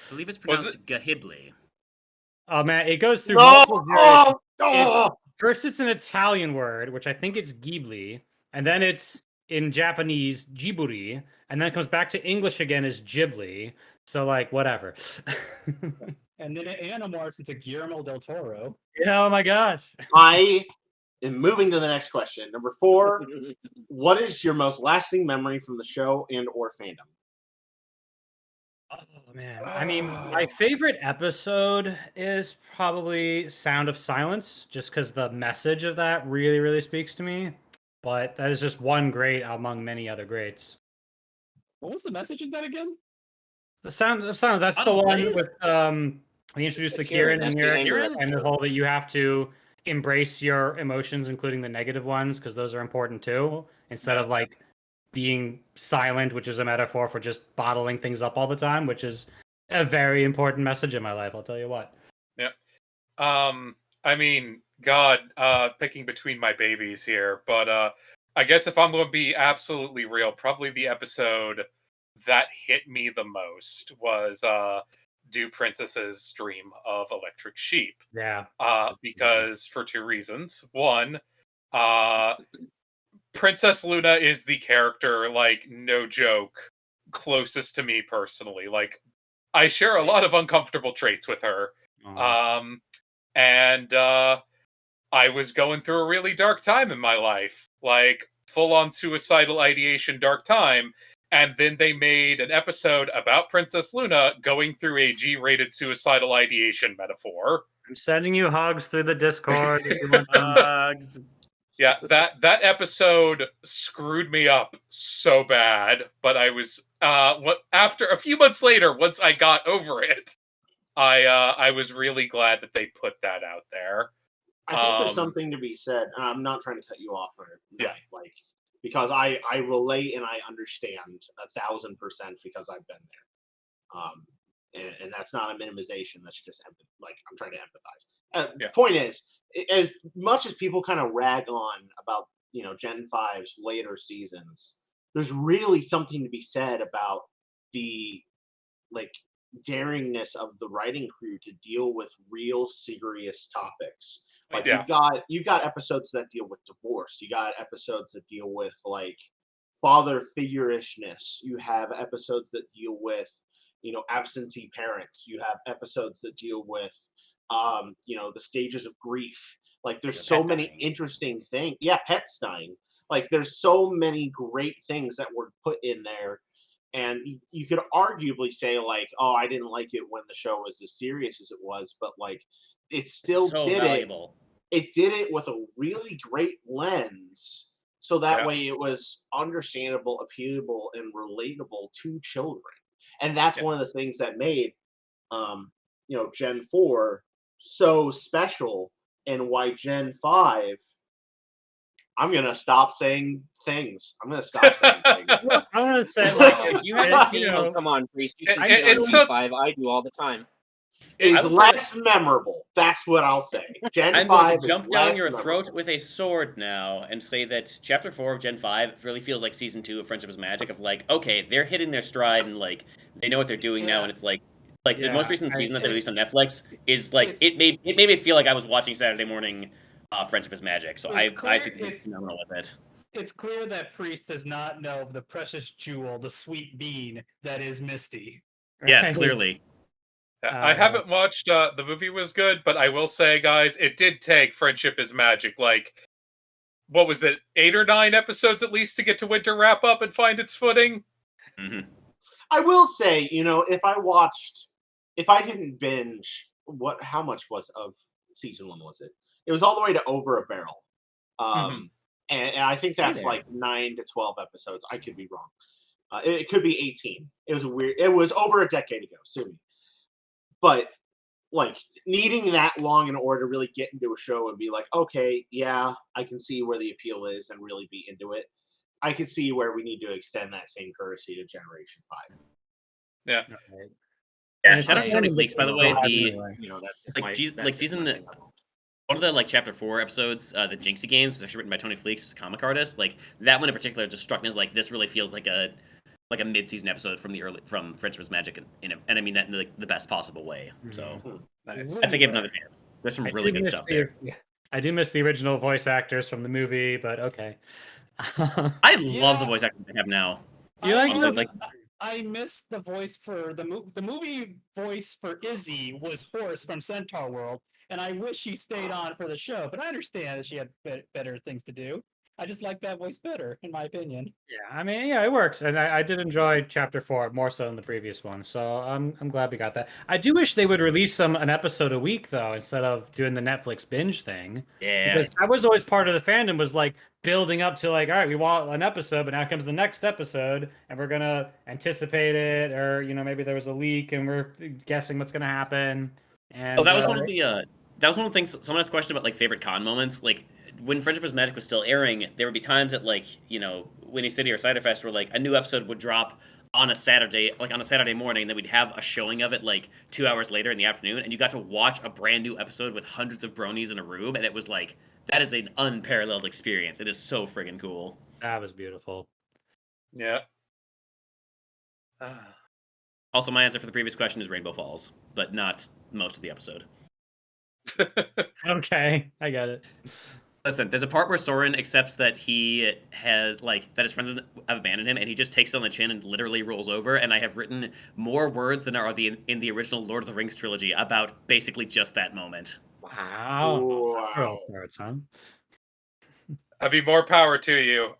believe it's pronounced Ghibli. Oh man, it goes through multiple variations. First it's an Italian word, which I think it's Ghibli, and then it's in Japanese Jiburi, and then it comes back to English again as Ghibli. So like whatever. And then it animorphs into Guillermo del Toro. Yeah, oh my gosh. I am moving to the next question. Number 4, what is your most lasting memory from the show and or fandom? Oh man. I mean, my favorite episode is probably Sound of Silence, just because the message of that really, really speaks to me. But that is just one great among many other greats. What was the message in that again? The Sound of Silence, that's the one with they introduced the Kieran and Eric, and the whole that you have to embrace your emotions, including the negative ones, because those are important too, instead of like being silent, which is a metaphor for just bottling things up all the time, which is a very important message in my life, I'll tell you what. Yeah. I mean, God, picking between my babies here, but I guess if I'm going to be absolutely real, probably the episode that hit me the most was Do Princesses Dream of Electric Sheep? Yeah. Because for 2 reasons. One, Princess Luna is the character, like, no joke, closest to me personally. Like, I share a lot of uncomfortable traits with her. And I was going through a really dark time in my life. Like, full-on suicidal ideation dark time. And then they made an episode about Princess Luna going through a G-rated suicidal ideation metaphor. I'm sending you hugs through the Discord if you want hugs. Yeah, that episode screwed me up so bad, but I was after a few months later, once I got over it, I was really glad that they put that out there. I think there's something to be said. And I'm not trying to cut you off, Yeah. like because I relate and I understand 1,000% because I've been there. And that's not a minimization. That's just like I'm trying to empathize. Point is, as much as people kind of rag on about Gen 5's later seasons, there's really something to be said about the like daringness of the writing crew to deal with real serious topics. Like you've got episodes that deal with divorce. You got episodes that deal with like father figureishness. You have episodes that deal with absentee parents. You have episodes that deal with the stages of grief. Like there's so many interesting things. Yeah, pets dying. Like there's so many great things that were put in there. And you could arguably say like, oh, I didn't like it when the show was as serious as it was, but like it still did valuable. It did it with a really great lens, so that way it was understandable, appealable, and relatable to children. And that's one of the things that made Gen 4 so special, and why Gen 5, I'm gonna stop saying things. I'm gonna stop saying things. I want to say, like, if you haven't seen them, come on, Priest. You should see on Gen 5. I do all the time. Is less memorable. That's what I'll say. Gen 5 going to jump is down your memorable. throat with a sword now and say that Chapter 4 of Gen 5 really feels like Season 2 of Friendship is Magic, of like, okay, they're hitting their stride and like they know what they're doing now, and it's like the most recent season that they released on Netflix is like it made me feel like I was watching Saturday morning Friendship is Magic. So I think it's phenomenal with it. It's clear that Priest does not know the precious jewel, the sweet bean that is Misty. Yes, clearly. I haven't watched the movie was good, but I will say, guys, it did take Friendship is Magic like what was it, 8 or 9 episodes at least to get to winter wrap up and find its footing. Mm-hmm. I will say, if I didn't binge, how much was of season 1 was it? It was all the way to over a barrel. And I think that's like 9 to 12 episodes. I could be wrong. It could be 18. It was over a decade ago, sue me. But like needing that long in order to really get into a show and be like, okay, yeah, I can see where the appeal is and really be into it. I can see where we need to extend that same courtesy to Generation 5. Yeah. Yeah, shout out to Tony Fleeks, by the way. Season one of the like Chapter 4 episodes, the Jinxie games, was actually written by Tony Fleeks, who's a comic artist. Like that one in particular just struck me as like this really feels like a mid-season episode from Friendship is Magic, and I mean that in the best possible way. So nice. I'd say give another chance. There's some really good stuff there. I do miss the original voice actors from the movie, but okay. I love the voice actors they have now. You I miss the voice for the movie voice for Izzy was Horse from Centaur World, and I wish she stayed on for the show. But I understand that she had better things to do. I just like that voice better, in my opinion. Yeah, I mean, yeah, it works, and I did enjoy Chapter 4 more so than the previous one. So I'm glad we got that. I do wish they would release an episode a week though, instead of doing the Netflix binge thing. Yeah, because that was always part of the fandom, was like building up to like, all right, we want an episode, but now comes the next episode, and we're gonna anticipate it, or maybe there was a leak and we're guessing what's gonna happen. And that was one of the things someone asked a question about, like favorite con moments. Like when Friendship is Magic was still airing, there would be times that like Winnie City or Ciderfest where like a new episode would drop on a Saturday morning, and then we'd have a showing of it like 2 hours later in the afternoon, and you got to watch a brand new episode with hundreds of bronies in a room, and it was like, that is an unparalleled experience. It is so friggin' cool. That was beautiful. Yeah. Also, my answer for the previous question is Rainbow Falls, but not most of the episode. Okay, I got it. Listen, there's a part where Soren accepts that he has, like, that his friends have abandoned him, and he just takes it on the chin and literally rolls over, and I have written more words than are in the original Lord of the Rings trilogy about basically just that moment. Wow. That's huh? I mean, more power to you.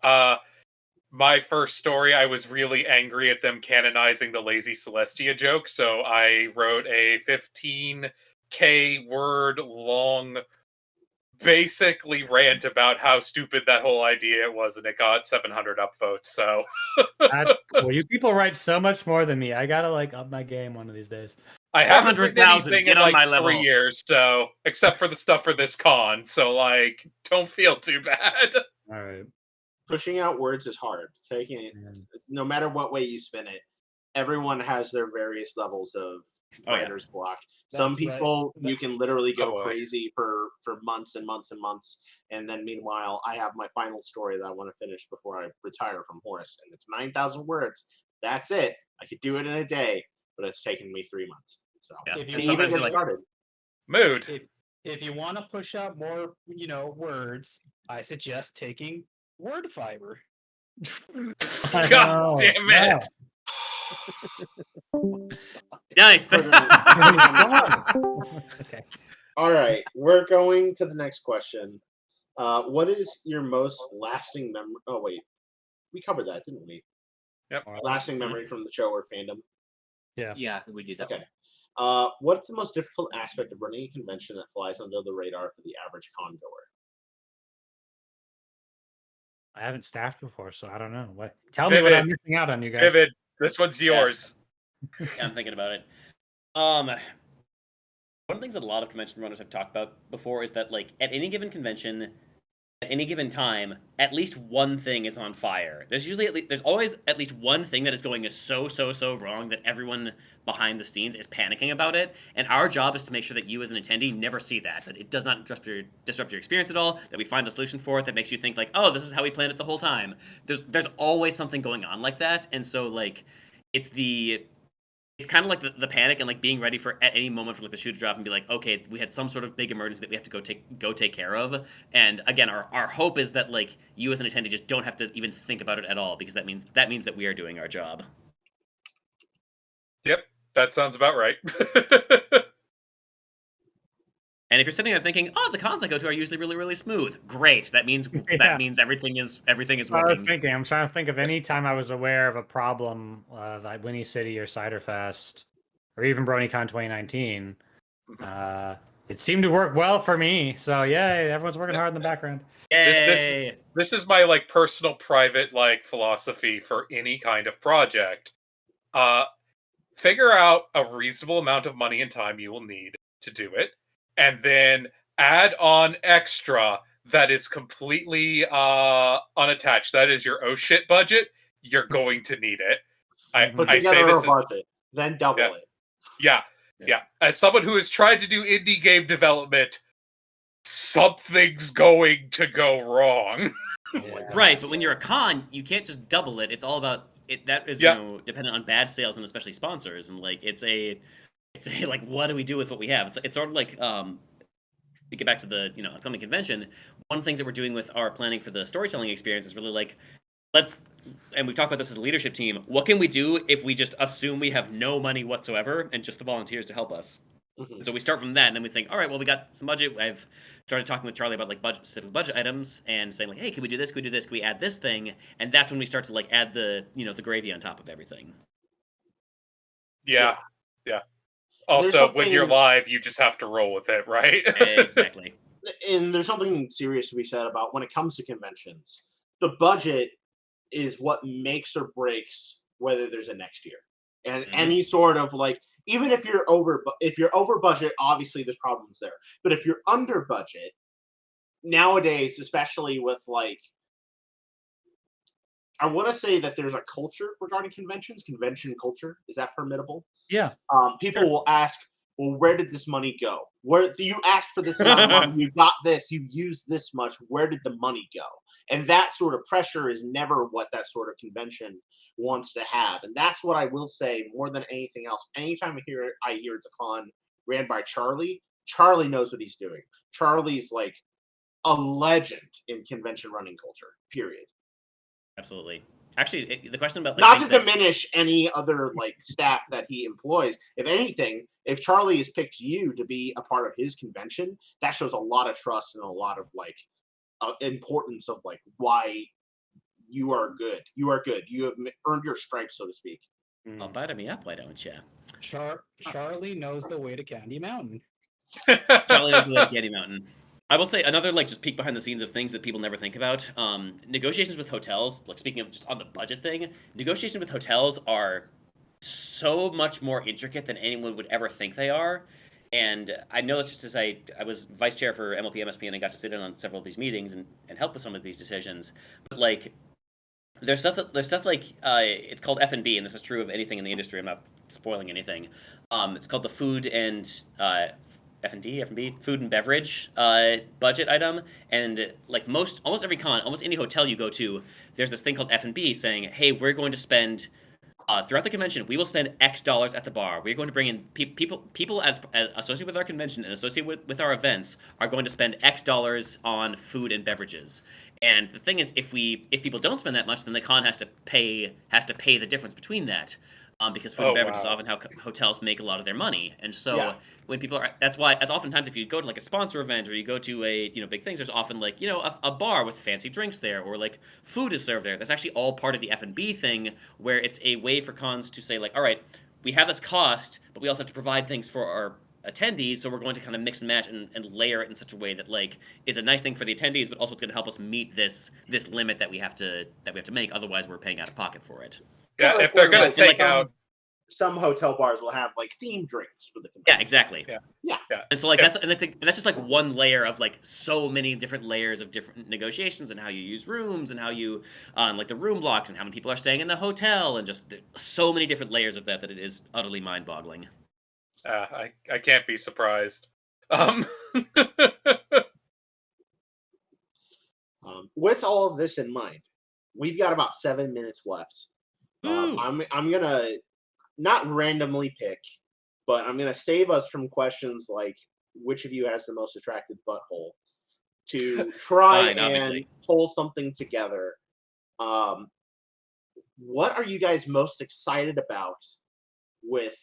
My first story, I was really angry at them canonizing the Lazy Celestia joke, so I wrote a 15K word long basically rant about how stupid that whole idea was, and it got 700 upvotes. So that's cool. You people write so much more than me. I gotta like up my game one of these days. I haven't written 400,000, anything get in on like my 3 level. years, so except for the stuff for this con, so like, don't feel too bad. All right. Pushing out words is hard. Taking it, no matter what way you spin it, everyone has their various levels of Oh, yeah. writer's block. Some That's right. people you can literally Oh, go boy. crazy for months and months and months, and then meanwhile I have my final story that I want to finish before I retire from Horus, and it's 9,000 words. That's it. I could do it in a day, but it's taken me 3 months. So Yeah. If you to want even sometimes get you're like- started. Mood. If you want to push out more, words, I suggest taking word fiber. God damn it! Nice. Put it Okay. All right, we're going to the next question. What is your most lasting memory? Oh wait, we covered that, didn't we? Yep. Lasting memory from the show or fandom. Yeah, we do that. Okay. What's the most difficult aspect of running a convention that flies under the radar for the average con goer? I haven't staffed before, so I don't know. What? Tell me what I'm missing out on, you guys. Vivid, this one's yours. Yeah, I'm thinking about it. One of the things that a lot of convention runners have talked about before is that, like, at any given convention, at any given time, at least one thing is on fire. There's always at least one thing that is going so wrong that everyone behind the scenes is panicking about it. And our job is to make sure that you as an attendee never see that it does not disrupt your experience at all, that we find a solution for it that makes you think like, oh, this is how we planned it the whole time. There's always something going on like that. And so like it's kind of like the panic and like being ready for at any moment for like the shoe to drop and be like, okay, we had some sort of big emergency that we have to go take care of. And again, our hope is that like you as an attendee just don't have to even think about it at all, because that means that we are doing our job. Yep, that sounds about right. And if you're sitting there thinking, oh, the cons I go to are usually really, really smooth, great. That means Yeah. everything is I was working. I'm trying to think of any time I was aware of a problem at Winnie City or Ciderfest or even BronyCon 2019. It seemed to work well for me. So yay, everyone's working hard in the background. Yay! This is my like personal private like philosophy for any kind of project. Figure out a reasonable amount of money and time you will need to do it, and then add on extra that is completely unattached. That is your oh shit budget. You're going to need it. Put I say together this a budget, then double it. Yeah. As someone who has tried to do indie game development, something's going to go wrong. Right, but when you're a con, you can't just double it. It's all about it. That is, dependent on bad sales and especially sponsors. And like, it's a like, what do we do with what we have? It's sort of like to get back to the upcoming convention. One of the things that we're doing with our planning for the storytelling experience is really like, and we've talked about this as a leadership team. What can we do if we just assume we have no money whatsoever and just the volunteers to help us? And so we start from that, and then we think, all right, well, we got some budget. I've started talking with Charlie about like specific budget items and saying like, hey, can we do this? Can we do this? Can we add this thing? And that's when we start to like add the the gravy on top of everything. Yeah. Also, when you're live, you just have to roll with it, right? Exactly. And there's something serious to be said about when it comes to conventions. The budget is what makes or breaks whether there's a next year. And any sort of like, even if you're over budget, obviously there's problems there. But if you're under budget, nowadays, especially with like, I want to say that there's a culture regarding conventions. Convention culture, is that permittable? Yeah. People will ask, well, where did this money go? Where do you ask for this amount of money? You got this. You used this much. Where did the money go? And that sort of pressure is never what that sort of convention wants to have. And that's what I will say more than anything else. Anytime I hear it's a con ran by Charlie, Charlie knows what he's doing. Charlie's like a legend in convention running culture, period. Absolutely. Actually, the question about like, not to diminish any other like staff that he employs. If anything, if Charlie has picked you to be a part of his convention, that shows a lot of trust and a lot of like importance of like why you are good. You are good. You have earned your stripes, so to speak. Well, butter me up, why don't you? Charlie knows the way to Candy Mountain. Charlie knows the way to Candy Mountain. I will say another like just peek behind the scenes of things that people never think about. Negotiations with hotels, like speaking of just on the budget thing, negotiations with hotels are so much more intricate than anyone would ever think they are. And I know this just as I was vice chair for MLP MSP and I got to sit in on several of these meetings and help with some of these decisions. But like there's stuff like it's called F&B, and this is true of anything in the industry. I'm not spoiling anything. It's called the food and F&B, food and beverage budget item. And like almost every con, almost any hotel you go to, there's this thing called F&B saying, hey, we're going to spend throughout the convention, we will spend X dollars at the bar. We're going to bring in people as associated with our convention and associated with our events are going to spend X dollars on food and beverages. And the thing is, if people don't spend that much, then the con has to pay the difference between that. Because food and beverage is often how hotels make a lot of their money. And so when people are, that's why, as oftentimes if you go to like a sponsor event or you go to a, big things, there's often like, a bar with fancy drinks there or like food is served there. That's actually all part of the F&B thing where it's a way for cons to say like, all right, we have this cost, but we also have to provide things for our attendees, so we're going to kind of mix and match and layer it in such a way that like it's a nice thing for the attendees, but also it's going to help us meet this limit that we have to make. Otherwise, we're paying out of pocket for it. Yeah, if they're going to take out some hotel bars will have like themed drinks for the convention. Yeah, exactly. Yeah. And so like that's just like one layer of like so many different layers of different negotiations and how you use rooms and how you like the room blocks and how many people are staying in the hotel and just so many different layers of that it is utterly mind-boggling. I can't be surprised. With all of this in mind, we've got about 7 minutes left. I'm gonna not randomly pick, but I'm gonna save us from questions like which of you has the most attractive butthole to try and obviously pull something together. What are you guys most excited about with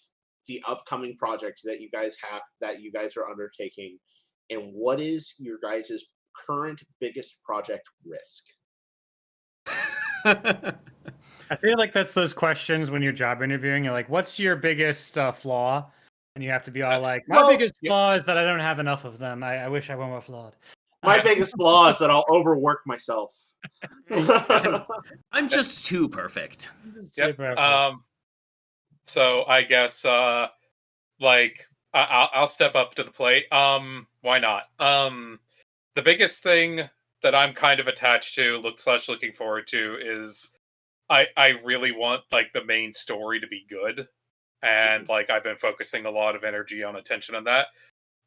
the upcoming project that you guys are undertaking, and what is your guys' current biggest project risk? I feel like that's those questions when you're job interviewing. You're like, what's your biggest flaw? And you have to be all like, my biggest flaw is that I don't have enough of them. I wish I were more flawed. My biggest flaw is that I'll overwork myself. I'm just too perfect. So I guess like I'll step up to the plate. Why not? The biggest thing that I'm kind of attached to, looking forward to, is I really want like the main story to be good, and like I've been focusing a lot of energy on attention on that.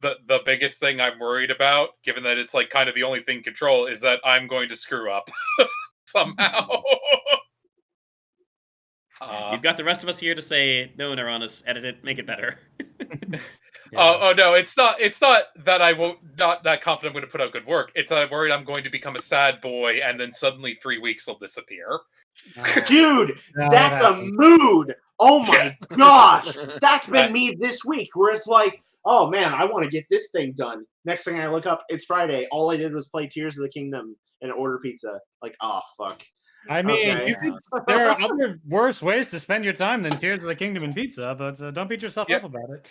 The biggest thing I'm worried about, given that it's like kind of the only thing control, is that I'm going to screw up somehow. You've got the rest of us here to say, no, Neuronus, edit it, make it better. Oh no, it's not that I won't not that confident I'm going to put out good work. It's that I'm worried I'm going to become a sad boy and then suddenly 3 weeks will disappear. Dude, that's a mood. Oh my gosh. That's been me this week, where it's like, oh man, I want to get this thing done. Next thing I look up, it's Friday. All I did was play Tears of the Kingdom and order pizza. Like, oh fuck. I mean, there are other worse ways to spend your time than Tears of the Kingdom and pizza, but don't beat yourself up about it.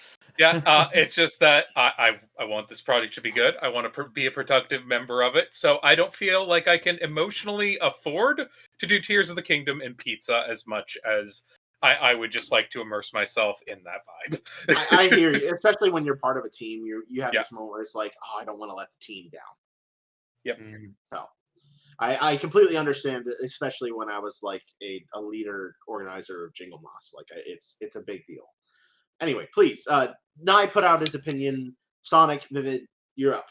It's just that I want this project to be good. I want to be a productive member of it, so I don't feel like I can emotionally afford to do Tears of the Kingdom and pizza as much as I would just like to immerse myself in that vibe. I hear you, especially when you're part of a team. You have this moment where it's like, oh, I don't want to let the team down. Yep. So I completely understand that, especially when I was like a leader organizer of Jingle Moss. Like it's a big deal. Anyway, please, Nye put out his opinion. Sonic, Vivid, you're up.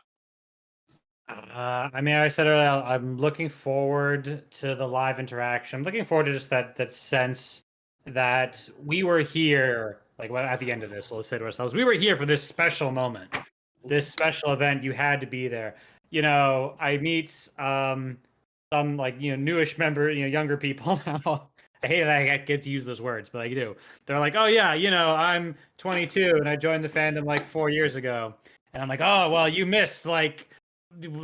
I mean, I said earlier, I'm looking forward to the live interaction. I'm looking forward to just that sense that we were here, like at the end of this, let's say to ourselves, we were here for this special moment, this special event. You had to be there. I meet some like newish member, younger people now. I hate that I get to use those words, but I do. They're like, oh yeah, I'm 22 and I joined the fandom like 4 years ago, and I'm like, oh well, you missed like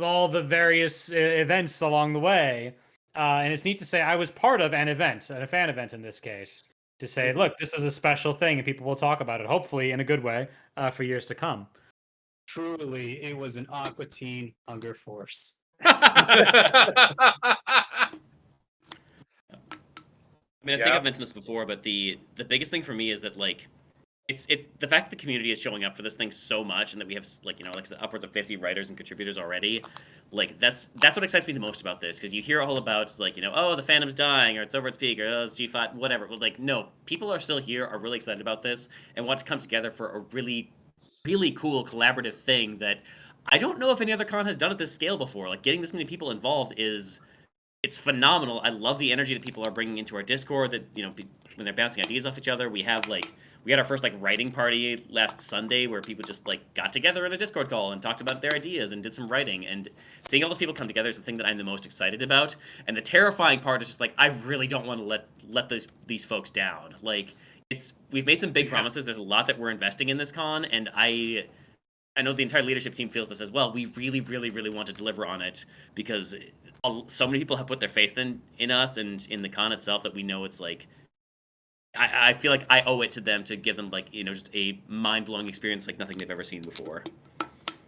all the various events along the way, and it's neat to say I was part of an event, a fan event in this case, to say, look, this was a special thing, and people will talk about it, hopefully in a good way, for years to come. Truly, it was an Aqua Teen Hunger Force. I mean, I think I've mentioned this before, but the biggest thing for me is that like it's the fact that the community is showing up for this thing so much, and that we have like like I said, upwards of 50 writers and contributors already. Like that's what excites me the most about this, because you hear all about like oh, the fandom's dying, or it's over its peak, or oh, it's G5, whatever. But like no, people are still here, are really excited about this, and want to come together for a really cool collaborative thing that I don't know if any other con has done at this scale before. Like getting this many people involved it's phenomenal. I love the energy that people are bringing into our Discord. That when they're bouncing ideas off each other. We had our first writing party last Sunday where people just got together in a Discord call and talked about their ideas and did some writing. And seeing all those people come together is the thing that I'm the most excited about. And the terrifying part is just I really don't want to let these folks down. We've made some big promises. There's a lot that we're investing in this con, and I know the entire leadership team feels this as well. We really, really, really want to deliver on it, because so many people have put their faith in us and in the con itself, that we know it's I feel like I owe it to them to give them just a mind-blowing experience like nothing they've ever seen before.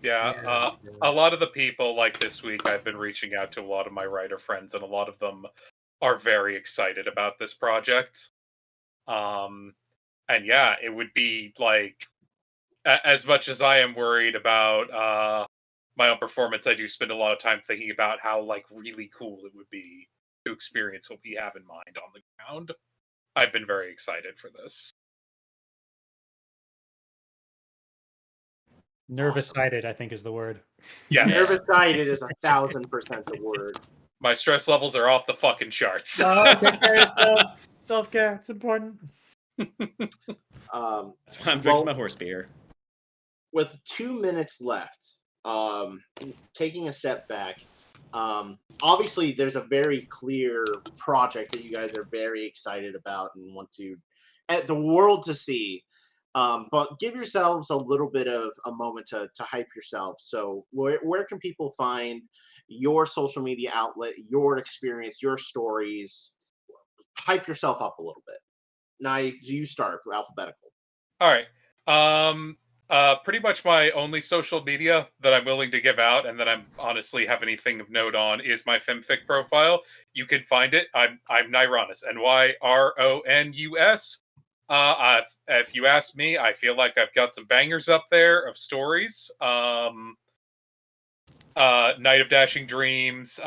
Yeah, a lot of the people this week, I've been reaching out to a lot of my writer friends, and a lot of them are very excited about this project. And yeah, it would be as much as I am worried about my own performance, I do spend a lot of time thinking about how really cool it would be to experience what we have in mind on the ground. I've been very excited for this. Nervous-sided, I think, is the word. Yes. Nervous-sided is 1,000% the word. My stress levels are off the fucking charts. Take care of yourself. Self-care, it's important. That's why I'm drinking my horse beer. With 2 minutes left, taking a step back, obviously there's a very clear project that you guys are very excited about and want the world to see. But give yourselves a little bit of a moment to hype yourselves. So where can people find your social media outlet, your experience, your stories? Hype yourself up a little bit. Now, you start alphabetical. All right. Pretty much my only social media that I'm willing to give out, and that I'm honestly have anything of note on, is my Femfic profile. You can find it. I'm Nyronus, Nyronus. If you ask me, I feel like I've got some bangers up there of stories. Night of Dashing Dreams,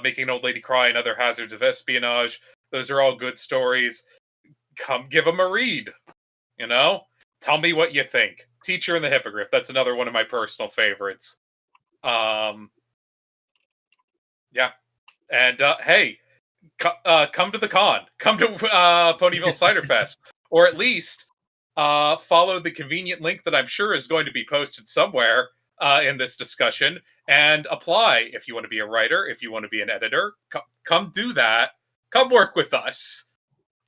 Making an Old Lady Cry, and Other Hazards of Espionage. Those are all good stories. Come give them a read. Tell me what you think. Teacher and the Hippogriff. That's another one of my personal favorites. Yeah. And hey, come to the con. Come to Ponyville Ciderfest. Or at least follow the convenient link that I'm sure is going to be posted somewhere in this discussion, and apply if you want to be a writer, if you want to be an editor. Come do that. Come work with us.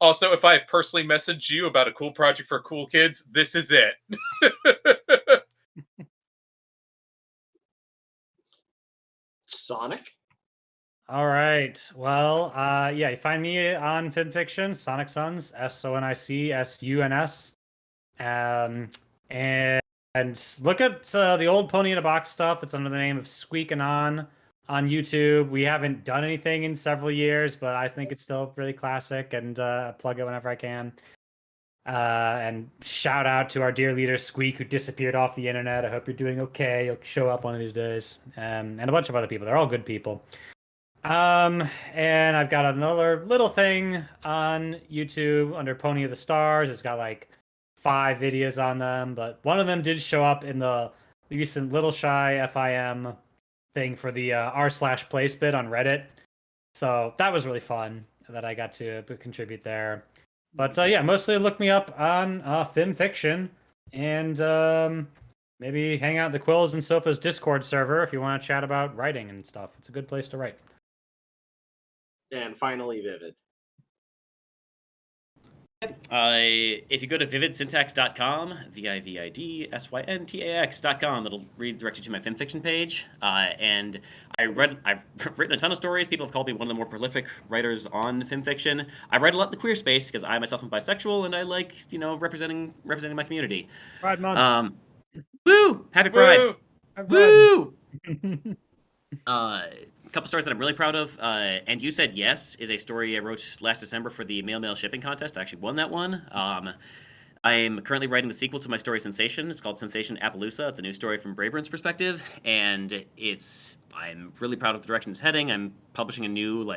Also, if I have personally messaged you about a cool project for cool kids, this is it. Sonic? All right. Well, yeah, you find me on FinFiction, Sonic Suns, SonicSuns. And look at the old Pony in a Box stuff. It's under the name of Squeak and on YouTube. We haven't done anything in several years, but I think it's still really classic, and plug it whenever I can. And shout out to our dear leader Squeak, who disappeared off the internet. I hope you're doing okay. He'll show up one of these days. And a bunch of other people. They're all good people. And I've got another little thing on YouTube under Pony of the Stars. It's got 5 videos on them, but one of them did show up in the recent Little Shy FIM thing for the r/place bit on Reddit. So that was really fun that I got to contribute there. But yeah, mostly look me up on FimFiction, and maybe hang out in the Quills and Sofas Discord server if you want to chat about writing and stuff. It's a good place to write. And finally, Vivid. If you go to vividsyntax.com, vividsyntax.com, it'll redirect you to my FimFiction page. And I've written a ton of stories. People have called me one of the more prolific writers on FimFiction. I write a lot in the queer space because I myself am bisexual, and I like, representing my community. Pride Month. Woo! Happy Pride! Woo! Woo! couple stories that I'm really proud of. And You Said Yes is a story I wrote last December for the Mail shipping contest. I actually won that one. I am currently writing the sequel to my story Sensation. It's called Sensation Appaloosa. It's a new story from Brayburn's perspective, and I'm really proud of the direction it's heading. I'm publishing a new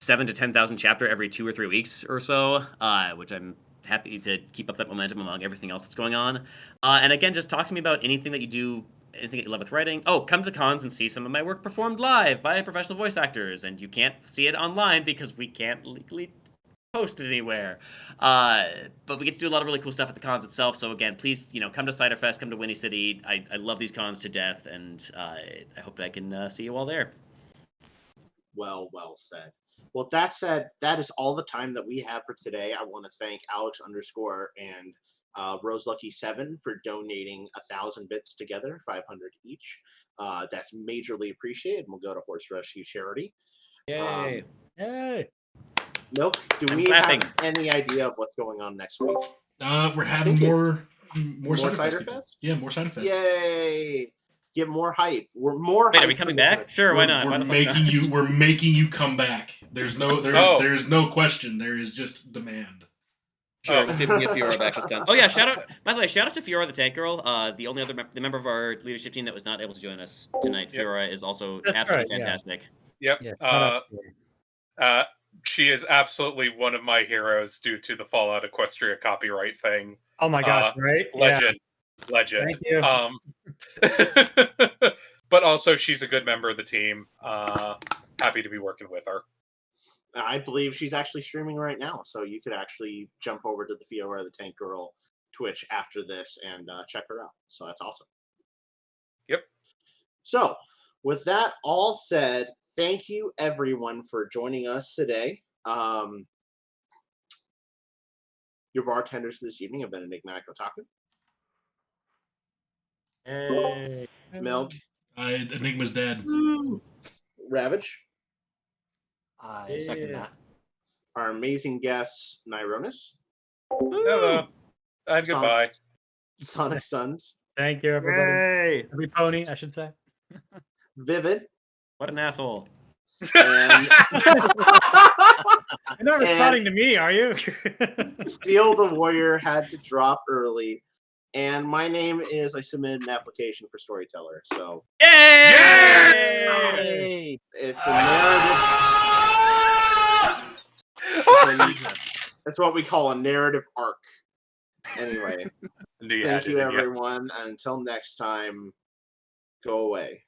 7 to 10,000 chapter every 2 or 3 weeks or so, which I'm happy to keep up that momentum among everything else that's going on. And again, just talk to me about anything that you do, anything that you love with writing. Oh, come to the cons and see some of my work performed live by professional voice actors, and you can't see it online because we can't legally post it anywhere. But we get to do a lot of really cool stuff at the cons itself. So again, please, come to Ciderfest, come to Windy City. I love these cons to death, and I hope that I can see you all there. Well said. Well, that said, that is all the time that we have for today. I want to thank Alex _ and RoseLucky7 for donating 1,000 bits together, 500 each. That's majorly appreciated. We'll go to Horse Rescue Charity. Yay! Yay! Milk, do I'm we clapping. have any idea of what's going on next week? We're having more Cider people. Fest? Yeah, more Ciderfest. Yay! Get more hype. We're more Wait, hype. are we coming back? Sure, why not? We're Why the fuck making not? We're making you come back. There's no question. There is just demand. Sure, we'll see if we can get Fiora back this time. Oh yeah, by the way, shout out to Fiora the Tank Girl, the only other the member of our leadership team that was not able to join us tonight. Yep. Fiora is also That's absolutely right, yeah. fantastic. Yep. Yeah. shout out to She is absolutely one of my heroes due to the Fallout Equestria copyright thing. Oh my gosh, right? Legend. Thank you. But also, she's a good member of the team. Happy to be working with her. I believe she's actually streaming right now, so you could actually jump over to the Fiora the Tank Girl Twitch after this and check her out. So that's awesome. Yep. So, with that all said, thank you everyone for joining us today. Your bartenders this evening have been Enigmatic Otaku, Hey. Milk, Enigma's dead. Ravage, I second that. our amazing guests, Nyronis, Hello. And goodbye. Sonic Suns, Thank you, everybody. Yay! Every pony, I should say. Vivid, What an asshole. and You're not responding to me, are you? Steel the Warrior had to drop early. And my name is, I submitted an application for Storyteller. So Yay! it's a narrative. That's what we call a narrative arc. Anyway, thank you everyone. And until next time, go away.